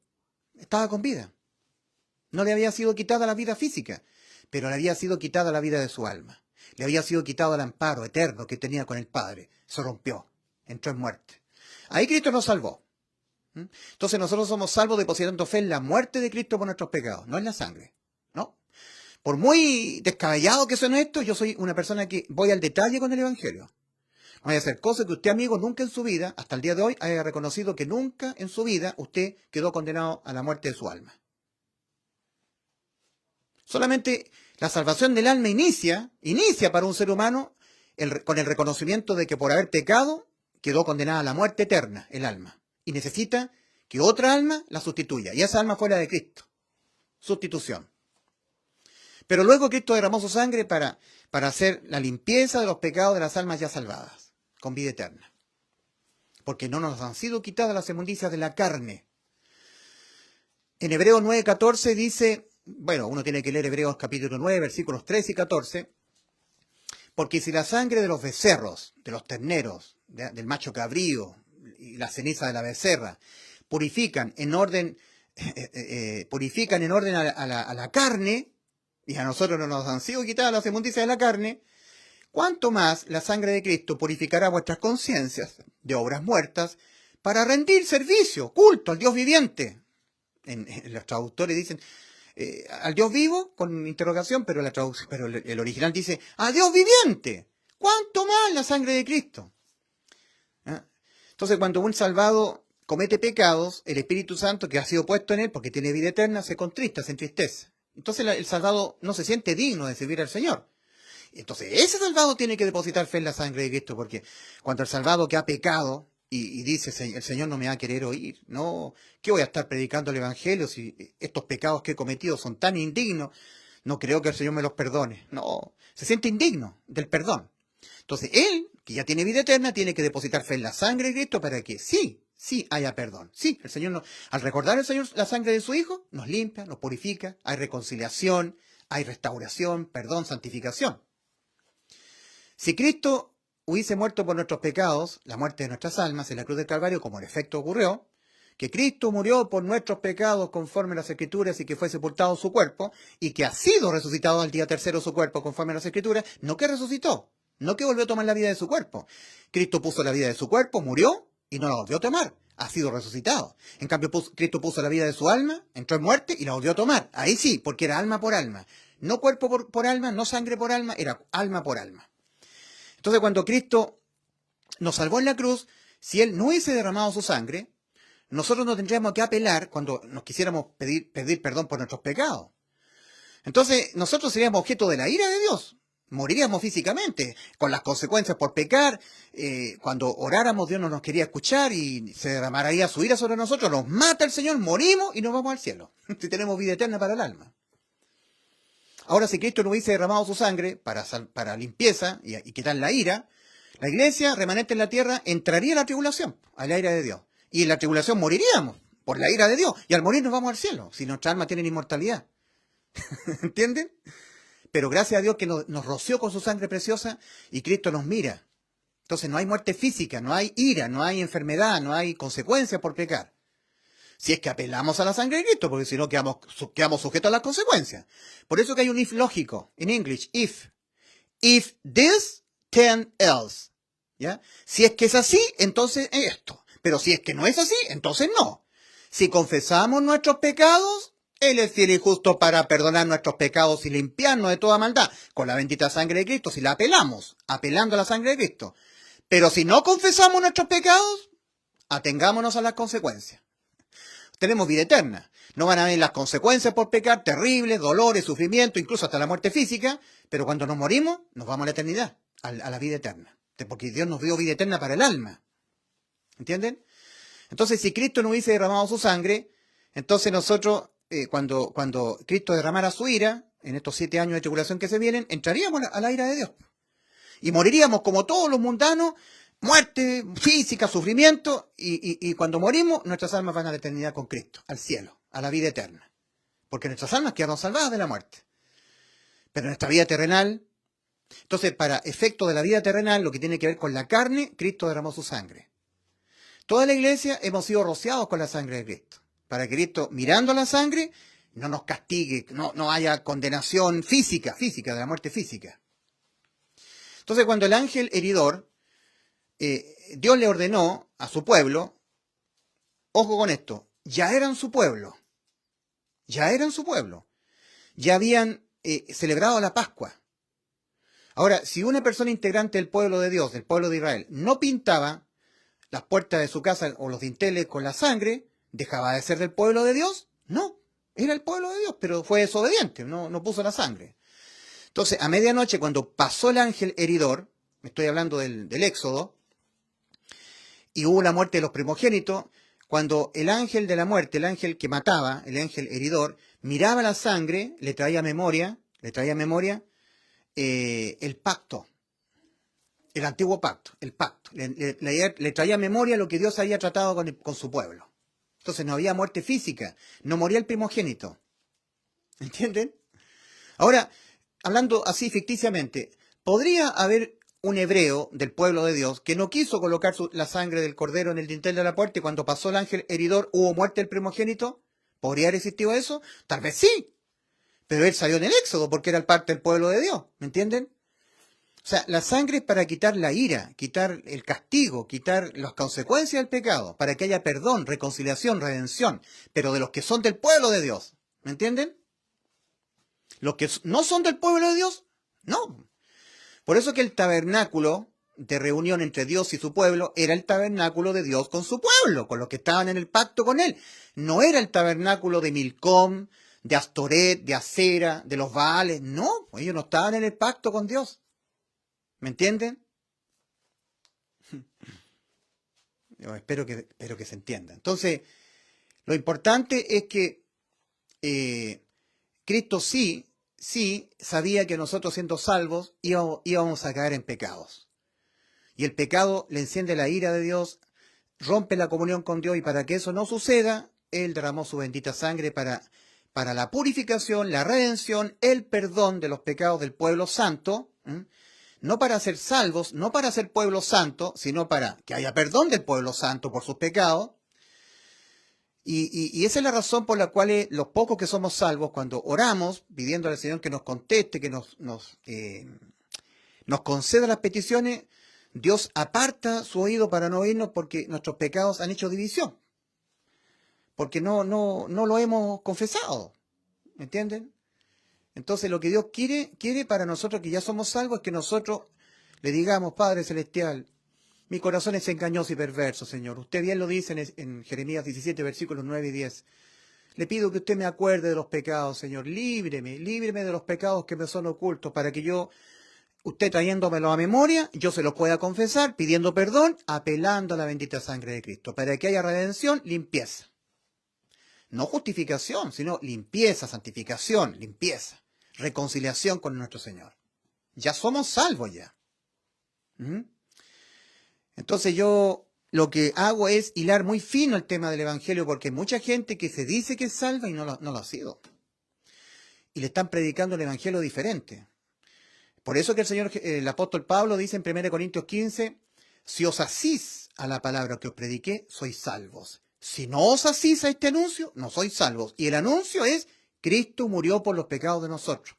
estaba con vida. No le había sido quitada la vida física, pero le había sido quitada la vida de su alma. Le había sido quitado el amparo eterno que tenía con el Padre. Se rompió, entró en muerte. Ahí Cristo nos salvó. Entonces nosotros somos salvos depositando fe en la muerte de Cristo por nuestros pecados, no en la sangre. ¿No? Por muy descabellado que suene esto, yo soy una persona que voy al detalle con el Evangelio. Voy a hacer cosas que usted, amigo, nunca en su vida, hasta el día de hoy, haya reconocido que nunca en su vida usted quedó condenado a la muerte de su alma. Solamente la salvación del alma inicia para un ser humano con el reconocimiento de que por haber pecado quedó condenada a la muerte eterna, el alma. Y necesita que otra alma la sustituya. Y esa alma fue la de Cristo. Sustitución. Pero luego Cristo derramó su sangre para hacer la limpieza de los pecados de las almas ya salvadas, con vida eterna. Porque no nos han sido quitadas las inmundicias de la carne. En Hebreos 9:14 dice, bueno, uno tiene que leer Hebreos capítulo 9, versículos 13 y 14, porque si la sangre de los becerros, de los terneros, del macho cabrío y la ceniza de la becerra, purifican en orden a la carne, y a nosotros no nos han sido quitadas las inmundicias de la carne, ¿cuánto más la sangre de Cristo purificará vuestras conciencias de obras muertas para rendir servicio, culto al Dios viviente? En los traductores dicen al Dios vivo, con interrogación, pero el original dice al Dios viviente. ¿Cuánto más la sangre de Cristo? ¿Ah? Entonces, cuando un salvado comete pecados, el Espíritu Santo que ha sido puesto en él, porque tiene vida eterna, se contrista, se entristece. Entonces el salvado no se siente digno de servir al Señor. Entonces ese salvado tiene que depositar fe en la sangre de Cristo, porque cuando el salvado que ha pecado y dice, el Señor no me va a querer oír, no, ¿qué voy a estar predicando el Evangelio si estos pecados que he cometido son tan indignos? No creo que el Señor me los perdone. No, se siente indigno del perdón. Entonces él, que ya tiene vida eterna, tiene que depositar fe en la sangre de Cristo para que sí haya perdón. Sí, el Señor, al recordar el Señor la sangre de su Hijo, nos limpia, nos purifica, hay reconciliación, hay restauración, perdón, santificación. Si Cristo hubiese muerto por nuestros pecados, la muerte de nuestras almas en la cruz del Calvario, como en efecto ocurrió, que Cristo murió por nuestros pecados conforme a las Escrituras y que fue sepultado su cuerpo, y que ha sido resucitado al día tercero su cuerpo conforme a las Escrituras, no que resucitó, no que volvió a tomar la vida de su cuerpo. Cristo puso la vida de su cuerpo, murió y no la volvió a tomar. Ha sido resucitado. En cambio, Cristo puso la vida de su alma, entró en muerte y la volvió a tomar. Ahí sí, porque era alma por alma. No cuerpo por alma, no sangre por alma, era alma por alma. Entonces, cuando Cristo nos salvó en la cruz, si Él no hubiese derramado su sangre, nosotros no tendríamos que apelar cuando nos quisiéramos pedir perdón por nuestros pecados. Entonces, nosotros seríamos objeto de la ira de Dios. Moriríamos físicamente, con las consecuencias por pecar. Cuando oráramos, Dios no nos quería escuchar y se derramaría su ira sobre nosotros. Nos mata el Señor, morimos y nos vamos al cielo. Si tenemos vida eterna para el alma. Ahora, si Cristo no hubiese derramado su sangre para limpieza y quitar la ira, la iglesia remanente en la tierra entraría a la tribulación, a la ira de Dios. Y en la tribulación moriríamos por la ira de Dios. Y al morir nos vamos al cielo, si nuestra alma tiene inmortalidad. ¿Entienden? Pero gracias a Dios que nos roció con su sangre preciosa y Cristo nos mira. Entonces no hay muerte física, no hay ira, no hay enfermedad, no hay consecuencias por pecar. Si es que apelamos a la sangre de Cristo, porque si no quedamos sujetos a las consecuencias. Por eso que hay un if lógico, en English, if. If this, then else. ¿Ya? Si es que es así, entonces esto. Pero si es que no es así, entonces no. Si confesamos nuestros pecados, Él es fiel y justo para perdonar nuestros pecados y limpiarnos de toda maldad. Con la bendita sangre de Cristo, si la apelamos, apelando a la sangre de Cristo. Pero si no confesamos nuestros pecados, atengámonos a las consecuencias. Tenemos vida eterna. No van a haber las consecuencias por pecar, terribles, dolores, sufrimiento, incluso hasta la muerte física, pero cuando nos morimos, nos vamos a la eternidad, a la vida eterna. Porque Dios nos dio vida eterna para el alma. ¿Entienden? Entonces, si Cristo no hubiese derramado su sangre, entonces nosotros, cuando Cristo derramara su ira, en estos 7 años de tribulación que se vienen, entraríamos a la ira de Dios. Y moriríamos como todos los mundanos, muerte física, sufrimiento, y cuando morimos, nuestras almas van a la eternidad con Cristo, al cielo, a la vida eterna. Porque nuestras almas quedaron salvadas de la muerte. Pero nuestra vida terrenal, entonces para efecto de la vida terrenal, lo que tiene que ver con la carne, Cristo derramó su sangre. Toda la iglesia hemos sido rociados con la sangre de Cristo. Para que Cristo, mirando la sangre, no nos castigue, no haya condenación física, de la muerte física. Entonces cuando el ángel heridor, Dios le ordenó a su pueblo, ojo con esto, ya eran su pueblo, ya habían celebrado la Pascua. Ahora, si una persona integrante del pueblo de Dios, del pueblo de Israel, no pintaba las puertas de su casa o los dinteles con la sangre, ¿dejaba de ser del pueblo de Dios? No, era el pueblo de Dios, pero fue desobediente, no puso la sangre. Entonces, a medianoche, cuando pasó el ángel heridor, me estoy hablando del Éxodo, y hubo la muerte de los primogénitos, cuando el ángel de la muerte, el ángel que mataba, el ángel heridor, miraba la sangre, le traía memoria el pacto, el antiguo pacto, el pacto. Le traía memoria lo que Dios había tratado con su pueblo. Entonces no había muerte física, no moría el primogénito. ¿Entienden? Ahora, hablando así ficticiamente, ¿podría haber un hebreo del pueblo de Dios que no quiso colocar la sangre del cordero en el dintel de la puerta y cuando pasó el ángel heridor hubo muerte del primogénito? ¿Podría haber existido eso? Tal vez sí. Pero él salió en el Éxodo porque era parte del pueblo de Dios. ¿Me entienden? O sea, la sangre es para quitar la ira, quitar el castigo, quitar las consecuencias del pecado, para que haya perdón, reconciliación, redención, pero de los que son del pueblo de Dios. ¿Me entienden? Los que no son del pueblo de Dios, no. Por eso que el tabernáculo de reunión entre Dios y su pueblo era el tabernáculo de Dios con su pueblo, con los que estaban en el pacto con él. No era el tabernáculo de Milcom, de Astoret, de Acera, de los Baales. No, ellos no estaban en el pacto con Dios. ¿Me entienden? Yo espero que se entienda. Entonces, lo importante es que Cristo sí sabía que nosotros siendo salvos íbamos a caer en pecados. Y el pecado le enciende la ira de Dios, rompe la comunión con Dios y para que eso no suceda, Él derramó su bendita sangre para la purificación, la redención, el perdón de los pecados del pueblo santo, no para ser salvos, no para ser pueblo santo, sino para que haya perdón del pueblo santo por sus pecados. Y esa es la razón por la cual los pocos que somos salvos, cuando oramos, pidiendo al Señor que nos conteste, que nos conceda las peticiones, Dios aparta su oído para no oírnos porque nuestros pecados han hecho división. Porque no lo hemos confesado. ¿Me entienden? Entonces lo que Dios quiere para nosotros que ya somos salvos es que nosotros le digamos, Padre Celestial, mi corazón es engañoso y perverso, Señor. Usted bien lo dice en Jeremías 17, versículos 9 y 10. Le pido que usted me acuerde de los pecados, Señor. Líbreme de los pecados que me son ocultos para que usted trayéndomelo a memoria, yo se los pueda confesar, pidiendo perdón, apelando a la bendita sangre de Cristo, para que haya redención, limpieza. No justificación, sino limpieza, santificación, limpieza, reconciliación con nuestro Señor. Ya somos salvos ya. Entonces yo lo que hago es hilar muy fino el tema del Evangelio, porque hay mucha gente que se dice que es salva y no lo ha sido. Y le están predicando el Evangelio diferente. Por eso que el apóstol Pablo dice en 1 Corintios 15, si os asís a la palabra que os prediqué, sois salvos. Si no os asís a este anuncio, no sois salvos. Y el anuncio es, Cristo murió por los pecados de nosotros.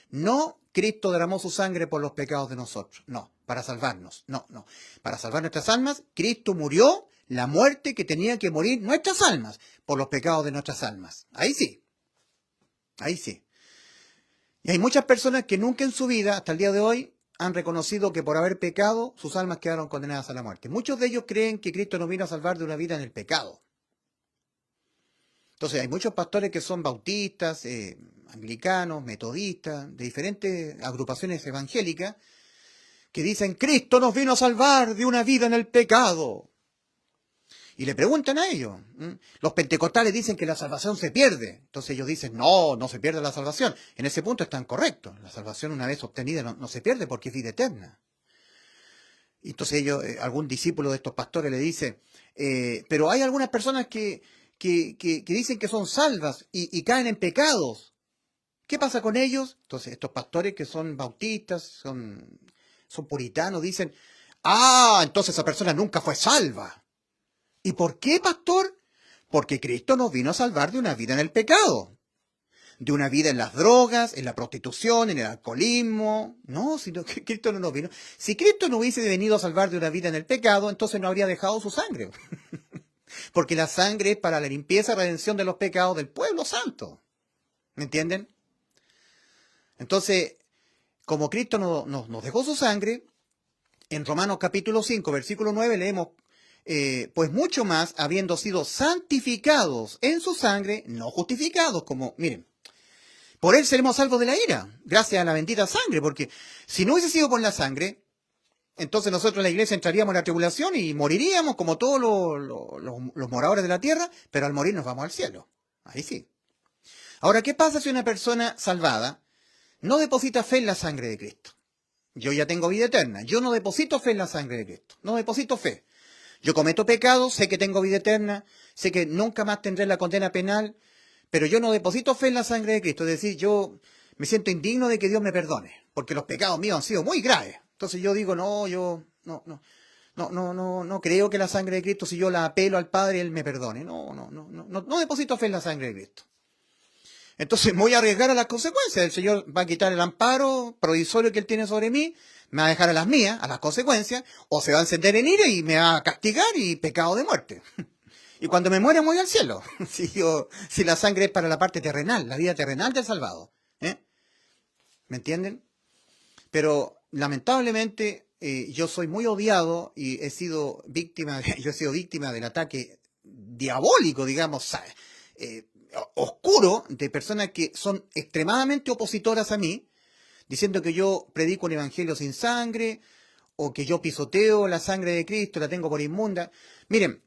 No, Cristo derramó su sangre por los pecados de nosotros. No, para salvarnos. No. Para salvar nuestras almas, Cristo murió la muerte que tenía que morir nuestras almas por los pecados de nuestras almas. Ahí sí. Ahí sí. Y hay muchas personas que nunca en su vida, hasta el día de hoy, han reconocido que por haber pecado, sus almas quedaron condenadas a la muerte. Muchos de ellos creen que Cristo nos vino a salvar de una vida en el pecado. Entonces hay muchos pastores que son bautistas, anglicanos, metodistas, de diferentes agrupaciones evangélicas, que dicen, Cristo nos vino a salvar de una vida en el pecado. Y le preguntan a ellos. Los pentecostales dicen que la salvación se pierde. Entonces ellos dicen, no se pierde la salvación. En ese punto están correctos. La salvación una vez obtenida no se pierde porque es vida eterna. Y entonces ellos, algún discípulo de estos pastores le dice, pero hay algunas personas que dicen que son salvas y caen en pecados. ¿Qué pasa con ellos? Entonces estos pastores que son bautistas, son puritanos, dicen, entonces esa persona nunca fue salva. ¿Y por qué, pastor? Porque Cristo nos vino a salvar de una vida en el pecado, de una vida en las drogas, en la prostitución, en el alcoholismo. No, sino que Cristo no nos vino. Si Cristo no hubiese venido a salvar de una vida en el pecado, entonces no habría dejado su sangre. Porque la sangre es para la limpieza y redención de los pecados del pueblo santo. ¿Me entienden? Entonces, como Cristo nos dejó su sangre, en Romanos capítulo 5, versículo 9 leemos, pues mucho más, habiendo sido santificados en su sangre, no justificados, como, miren, por él seremos salvos de la ira, gracias a la bendita sangre, porque si no hubiese sido por la sangre, entonces nosotros en la iglesia entraríamos en la tribulación y moriríamos como todos los moradores de la tierra, pero al morir nos vamos al cielo. Ahí sí. Ahora, ¿qué pasa si una persona salvada no deposita fe en la sangre de Cristo? Yo ya tengo vida eterna, yo no deposito fe en la sangre de Cristo, no deposito fe. Yo cometo pecados, sé que tengo vida eterna, sé que nunca más tendré la condena penal, pero yo no deposito fe en la sangre de Cristo. Es decir, yo me siento indigno de que Dios me perdone, porque los pecados míos han sido muy graves. Entonces yo digo, no creo que la sangre de Cristo, si yo la apelo al Padre, Él me perdone. No deposito fe en la sangre de Cristo. Entonces me voy a arriesgar a las consecuencias. El Señor va a quitar el amparo provisorio que Él tiene sobre mí, me va a dejar a las mías, a las consecuencias, o se va a encender en ira y me va a castigar y pecado de muerte. Y cuando me muera, me voy al cielo. Si la sangre es para la parte terrenal, la vida terrenal del salvado. ¿Me entienden? Pero lamentablemente yo soy muy odiado y he sido víctima del ataque diabólico, digamos, oscuro, de personas que son extremadamente opositoras a mí, diciendo que yo predico un evangelio sin sangre, o que yo pisoteo la sangre de Cristo, la tengo por inmunda. Miren,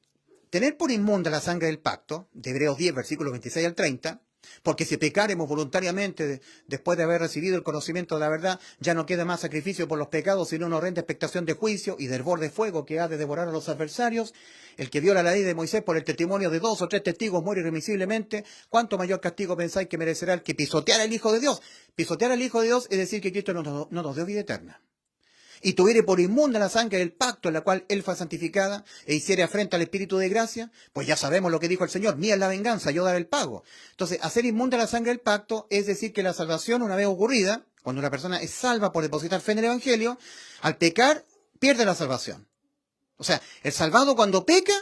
tener por inmunda la sangre del pacto, de Hebreos 10, versículos 26 al 30, porque si pecaremos voluntariamente después de haber recibido el conocimiento de la verdad, ya no queda más sacrificio por los pecados, sino una horrenda expectación de juicio y del hervor de fuego que ha de devorar a los adversarios. El que viola la ley de Moisés por el testimonio de 2 o 3 testigos muere irremisiblemente. ¿Cuánto mayor castigo pensáis que merecerá el que pisoteara al Hijo de Dios? Pisotear al Hijo de Dios es decir que Cristo no nos dio vida eterna. Y tuviere por inmunda la sangre del pacto en la cual Él fue santificada, e hiciere afrenta al Espíritu de gracia, pues ya sabemos lo que dijo el Señor, mía es la venganza, yo daré el pago. Entonces, hacer inmunda la sangre del pacto es decir que la salvación, una vez ocurrida, cuando una persona es salva por depositar fe en el Evangelio, al pecar, pierde la salvación. O sea, el salvado cuando peca,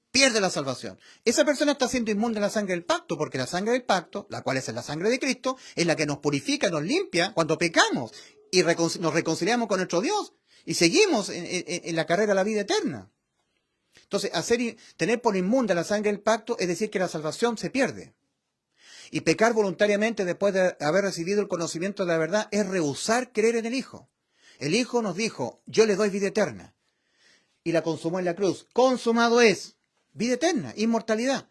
pierde la salvación. Esa persona está siendo inmunda la sangre del pacto, porque la sangre del pacto, la cual es la sangre de Cristo, es la que nos purifica, nos limpia cuando pecamos. Y nos reconciliamos con nuestro Dios y seguimos en la carrera de la vida eterna. Entonces, tener por inmunda la sangre del pacto es decir que la salvación se pierde. Y pecar voluntariamente después de haber recibido el conocimiento de la verdad es rehusar creer en el Hijo. El Hijo nos dijo, yo les doy vida eterna. Y la consumó en la cruz. Consumado es vida eterna, inmortalidad.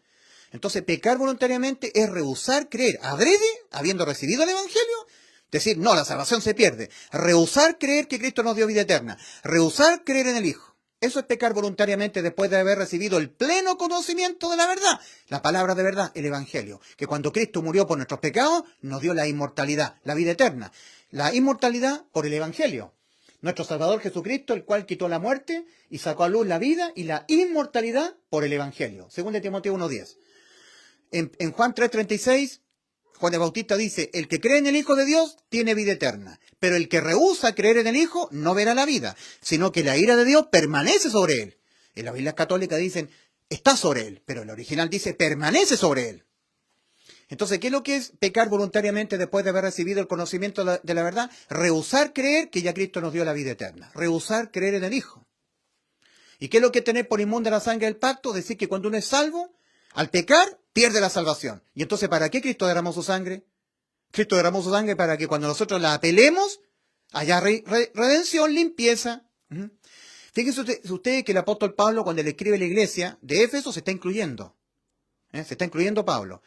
Entonces, pecar voluntariamente es rehusar creer, adrede, habiendo recibido el Evangelio, decir, no, la salvación se pierde. Rehusar creer que Cristo nos dio vida eterna. Rehusar creer en el Hijo. Eso es pecar voluntariamente después de haber recibido el pleno conocimiento de la verdad. La palabra de verdad, el Evangelio. Que cuando Cristo murió por nuestros pecados, nos dio la inmortalidad, la vida eterna. La inmortalidad por el Evangelio. Nuestro Salvador Jesucristo, el cual quitó la muerte y sacó a luz la vida y la inmortalidad por el Evangelio. Según de Timoteo 1:10. En Juan 3:36, Juan el Bautista dice, el que cree en el Hijo de Dios tiene vida eterna, pero el que rehúsa creer en el Hijo no verá la vida, sino que la ira de Dios permanece sobre él. En la Biblia católica dicen, está sobre él, pero el original dice, permanece sobre él. Entonces, ¿qué es lo que es pecar voluntariamente después de haber recibido el conocimiento de la verdad? Rehusar creer que ya Cristo nos dio la vida eterna. Rehusar creer en el Hijo. ¿Y qué es lo que es tener por inmunda la sangre del pacto? Decir que cuando uno es salvo, al pecar, pierde la salvación. Y entonces, ¿para qué Cristo derramó su sangre? Cristo derramó su sangre para que cuando nosotros la apelemos, haya redención, limpieza. Fíjense ustedes que el apóstol Pablo, cuando le escribe a la iglesia de Éfeso, se está incluyendo. Se está incluyendo Pablo.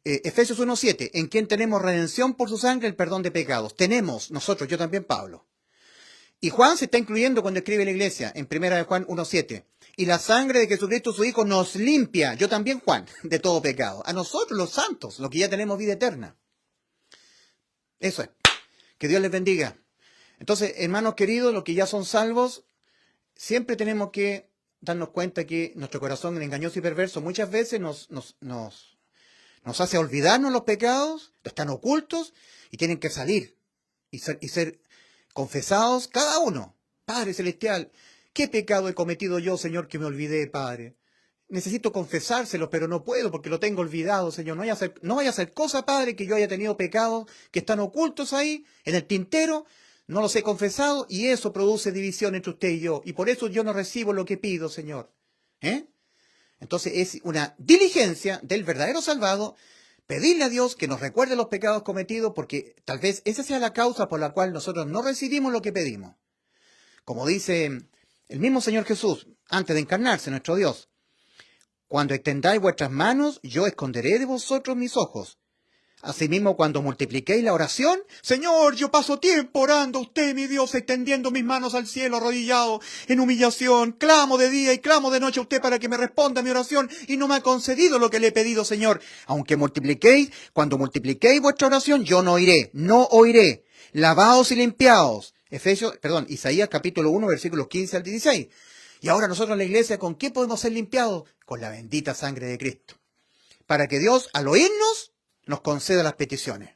Efesios 1:7, en quien tenemos redención por su sangre, el perdón de pecados. Tenemos, nosotros, yo también, Pablo. Y Juan se está incluyendo cuando escribe a la iglesia, en 1 Juan 1:7. Y la sangre de Jesucristo su Hijo nos limpia, yo también Juan, de todo pecado. A nosotros los santos, los que ya tenemos vida eterna. Eso es. Que Dios les bendiga. Entonces, hermanos queridos, los que ya son salvos, siempre tenemos que darnos cuenta que nuestro corazón engañoso y perverso muchas veces nos hace olvidarnos los pecados, están ocultos y tienen que salir y ser confesados cada uno. Padre Celestial, ¿qué pecado he cometido yo, Señor, que me olvidé, Padre? Necesito confesárselo, pero no puedo porque lo tengo olvidado, Señor. No vaya a ser cosa, Padre, que yo haya tenido pecados que están ocultos ahí, en el tintero, no los he confesado y eso produce división entre usted y yo. Y por eso yo no recibo lo que pido, Señor. Entonces es una diligencia del verdadero salvado pedirle a Dios que nos recuerde los pecados cometidos porque tal vez esa sea la causa por la cual nosotros no recibimos lo que pedimos. Como dice el mismo Señor Jesús, antes de encarnarse, nuestro Dios, cuando extendáis vuestras manos, yo esconderé de vosotros mis ojos. Asimismo, cuando multipliquéis la oración, Señor, yo paso tiempo orando a usted, mi Dios, extendiendo mis manos al cielo, arrodillado, en humillación, clamo de día y clamo de noche a usted para que me responda mi oración, y no me ha concedido lo que le he pedido, Señor. Aunque cuando multipliquéis vuestra oración, yo no oiré. Lavaos y limpiaos. Isaías capítulo 1, versículos 15 al 16. Y ahora nosotros en la iglesia, ¿con qué podemos ser limpiados? Con la bendita sangre de Cristo. Para que Dios, al oírnos, nos conceda las peticiones.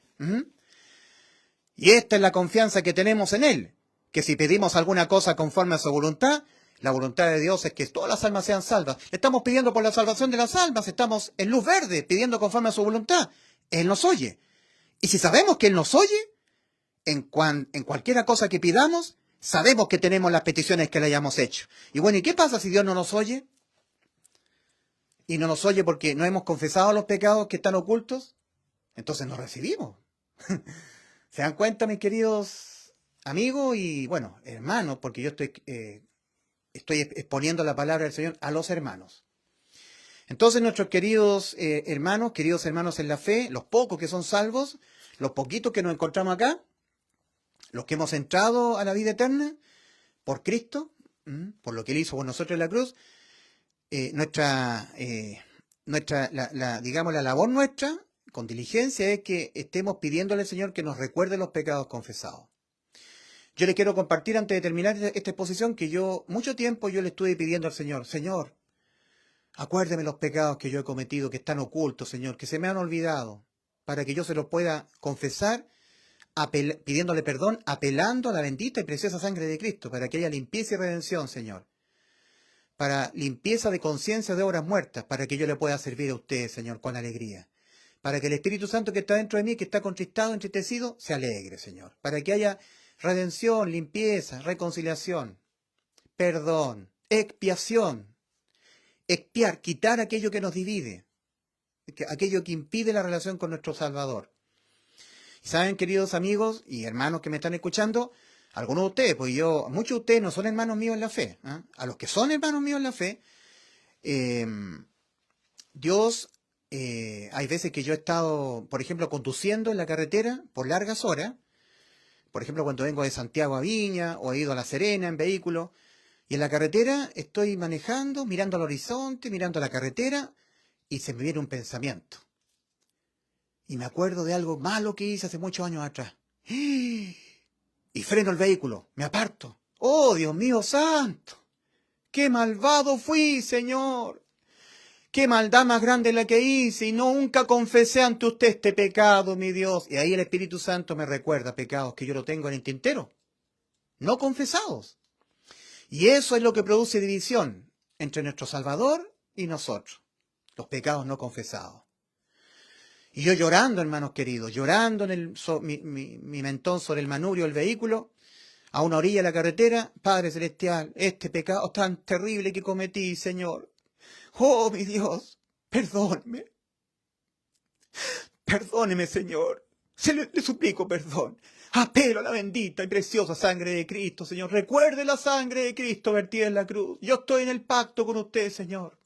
Y esta es la confianza que tenemos en Él, que si pedimos alguna cosa conforme a su voluntad, la voluntad de Dios es que todas las almas sean salvas. Estamos pidiendo por la salvación de las almas, estamos en luz verde, pidiendo conforme a su voluntad. Él nos oye. Y si sabemos que Él nos oye, en cualquiera cosa que pidamos, sabemos que tenemos las peticiones que le hayamos hecho. Y bueno, ¿y qué pasa si Dios no nos oye? Y no nos oye porque no hemos confesado los pecados que están ocultos. Entonces no recibimos. ¿Se dan cuenta, mis queridos amigos y, bueno, hermanos? Porque yo estoy exponiendo la palabra del Señor a los hermanos. Entonces nuestros queridos hermanos en la fe, los pocos que son salvos, los poquitos que nos encontramos acá, los que hemos entrado a la vida eterna por Cristo, por lo que Él hizo por nosotros en la cruz, la labor nuestra, con diligencia, es que estemos pidiéndole al Señor que nos recuerde los pecados confesados. Yo le quiero compartir antes de terminar esta exposición que mucho tiempo yo le estuve pidiendo al Señor, Señor, acuérdeme los pecados que yo he cometido, que están ocultos, Señor, que se me han olvidado, para que yo se los pueda confesar, pidiéndole perdón, apelando a la bendita y preciosa sangre de Cristo, para que haya limpieza y redención, Señor. Para limpieza de conciencia de obras muertas, para que yo le pueda servir a usted, Señor, con alegría. Para que el Espíritu Santo que está dentro de mí, que está contristado, entristecido, se alegre, Señor. Para que haya redención, limpieza, reconciliación, perdón, expiación. Expiar, quitar aquello que nos divide, aquello que impide la relación con nuestro Salvador. Y saben, queridos amigos y hermanos que me están escuchando, algunos de ustedes, muchos de ustedes no son hermanos míos en la fe. A los que son hermanos míos en la fe, Dios, hay veces que yo he estado, por ejemplo, conduciendo en la carretera por largas horas, por ejemplo, cuando vengo de Santiago a Viña o he ido a La Serena en vehículo, Y en la carretera estoy manejando, mirando al horizonte, mirando a la carretera, y se me viene un pensamiento. Y me acuerdo de algo malo que hice hace muchos años atrás. Y freno el vehículo, me aparto. ¡Oh, Dios mío santo! ¡Qué malvado fui, Señor! ¡Qué maldad más grande la que hice! Y nunca confesé ante usted este pecado, mi Dios. Y ahí el Espíritu Santo me recuerda pecados que yo lo tengo en el tintero, no confesados. Y eso es lo que produce división entre nuestro Salvador y nosotros, los pecados no confesados. Y yo llorando, hermanos queridos, llorando en mi mentón sobre el manubrio del vehículo, a una orilla de la carretera, Padre Celestial, este pecado tan terrible que cometí, Señor. Oh, mi Dios, perdóneme. Perdóneme, Señor. Le suplico perdón. Apelo a la bendita y preciosa sangre de Cristo, Señor. Recuerde la sangre de Cristo vertida en la cruz. Yo estoy en el pacto con usted, Señor.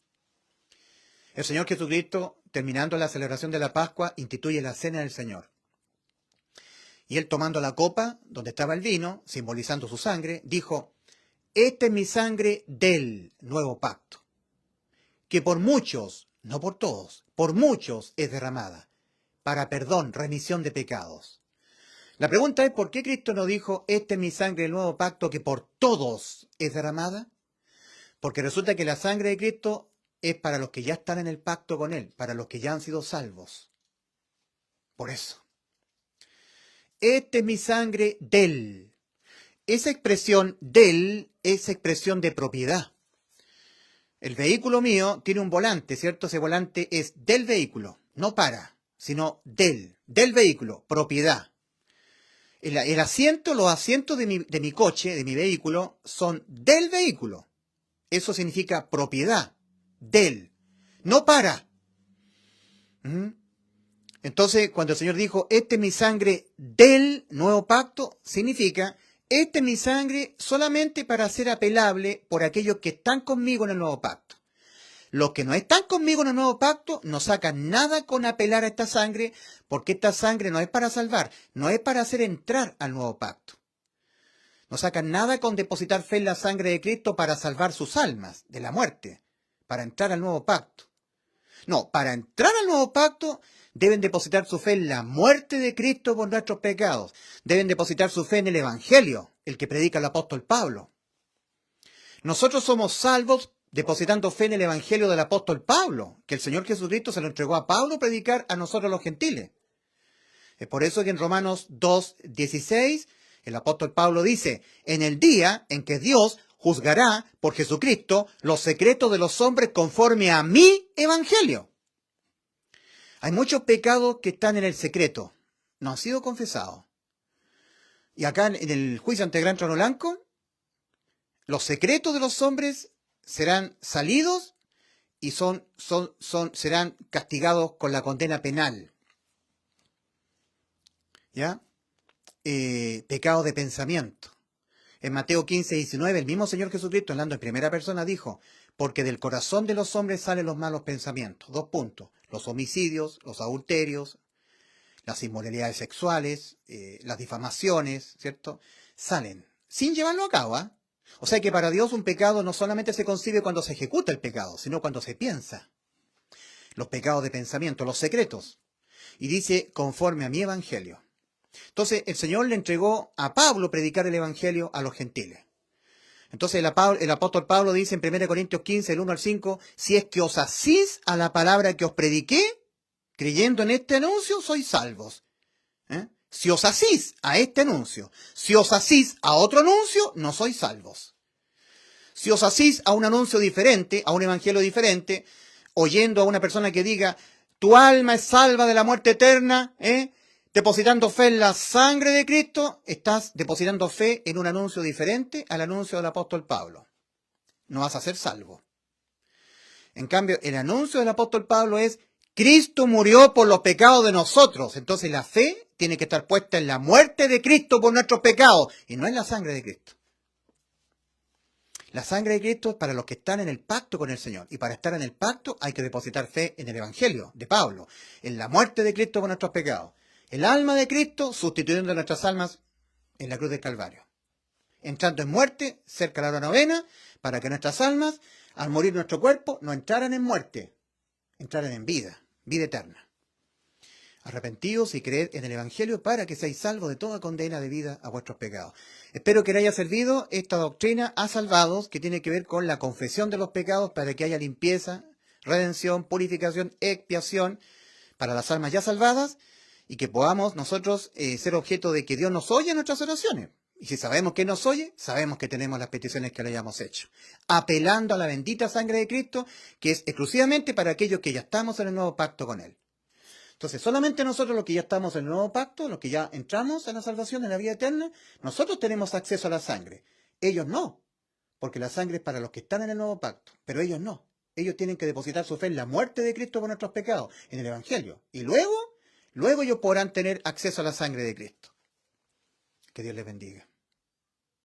El Señor Jesucristo, terminando la celebración de la Pascua, instituye la cena del Señor. Y él, tomando la copa donde estaba el vino, simbolizando su sangre, dijo: esta es mi sangre del nuevo pacto, que por muchos, no por todos, por muchos es derramada, para perdón, remisión de pecados. La pregunta es, ¿por qué Cristo no dijo, esta es mi sangre del nuevo pacto, que por todos es derramada? Porque resulta que la sangre de Cristo es para los que ya están en el pacto con Él, para los que ya han sido salvos. Por eso. Esta es mi sangre del. Esa expresión del es expresión de propiedad. El vehículo mío tiene un volante, ¿cierto? Ese volante es del vehículo, no para, sino del vehículo, propiedad. El asiento, los asientos de mi coche, de mi vehículo, son del vehículo. Eso significa propiedad, del, no para. Entonces, cuando el Señor dijo, esta es mi sangre del nuevo pacto, significa, esta es mi sangre solamente para ser apelable por aquellos que están conmigo en el nuevo pacto. Los que no están conmigo en el nuevo pacto no sacan nada con apelar a esta sangre, porque esta sangre no es para salvar, no es para hacer entrar al nuevo pacto. No sacan nada con depositar fe en la sangre de Cristo para salvar sus almas de la muerte, para entrar al nuevo pacto. No, para entrar al nuevo pacto deben depositar su fe en la muerte de Cristo por nuestros pecados. Deben depositar su fe en el Evangelio, el que predica el apóstol Pablo. Nosotros somos salvos depositando fe en el Evangelio del apóstol Pablo, que el Señor Jesucristo se lo entregó a Pablo a predicar a nosotros los gentiles. Es por eso que en Romanos 2:16 el apóstol Pablo dice, en el día en que Dios juzgará por Jesucristo los secretos de los hombres conforme a mi evangelio. Hay muchos pecados que están en el secreto, no han sido confesados. Y acá en el juicio ante el gran trono blanco, los secretos de los hombres serán salidos y serán castigados con la condena penal. ¿Ya? Pecado de pensamiento. En Mateo 15:19, el mismo Señor Jesucristo, hablando en primera persona, dijo, porque del corazón de los hombres salen los malos pensamientos. 2 puntos. Los homicidios, los adulterios, las inmoralidades sexuales, las difamaciones, ¿cierto? Salen sin llevarlo a cabo, ¿eh? O sea que para Dios un pecado no solamente se concibe cuando se ejecuta el pecado, sino cuando se piensa. Los pecados de pensamiento, los secretos. Y dice, conforme a mi evangelio. Entonces el Señor le entregó a Pablo predicar el evangelio a los gentiles. Entonces el apóstol Pablo dice en 1 Corintios 15, el 1 al 5, si es que os asís a la palabra que os prediqué, creyendo en este anuncio, sois salvos. Si os asís a este anuncio, si os asís a otro anuncio, no sois salvos. Si os asís a un anuncio diferente, a un evangelio diferente, oyendo a una persona que diga, tu alma es salva de la muerte eterna, depositando fe en la sangre de Cristo, estás depositando fe en un anuncio diferente al anuncio del apóstol Pablo. No vas a ser salvo. En cambio, el anuncio del apóstol Pablo es, Cristo murió por los pecados de nosotros. Entonces la fe tiene que estar puesta en la muerte de Cristo por nuestros pecados y no en la sangre de Cristo. La sangre de Cristo es para los que están en el pacto con el Señor. Y para estar en el pacto hay que depositar fe en el Evangelio de Pablo, en la muerte de Cristo por nuestros pecados. El alma de Cristo sustituyendo nuestras almas en la cruz del Calvario. entrando en muerte, cerca de la hora novena, para que nuestras almas, al morir nuestro cuerpo, no entraran en muerte, entraran en vida, vida eterna. Arrepentidos y creed en el Evangelio para que seáis salvos de toda condena debida a vuestros pecados. Espero que le haya servido esta doctrina a salvados, que tiene que ver con la confesión de los pecados para que haya limpieza, redención, purificación, expiación para las almas ya salvadas, y que podamos nosotros ser objeto de que Dios nos oye en nuestras oraciones. Y si sabemos que nos oye, sabemos que tenemos las peticiones que le hayamos hecho. Apelando a la bendita sangre de Cristo, que es exclusivamente para aquellos que ya estamos en el nuevo pacto con Él. Entonces, solamente nosotros los que ya estamos en el nuevo pacto, los que ya entramos en la salvación, en la vida eterna, nosotros tenemos acceso a la sangre. Ellos no, porque la sangre es para los que están en el nuevo pacto, pero ellos no. Ellos tienen que depositar su fe en la muerte de Cristo por nuestros pecados, en el Evangelio. Y luego ellos podrán tener acceso a la sangre de Cristo. Que Dios les bendiga.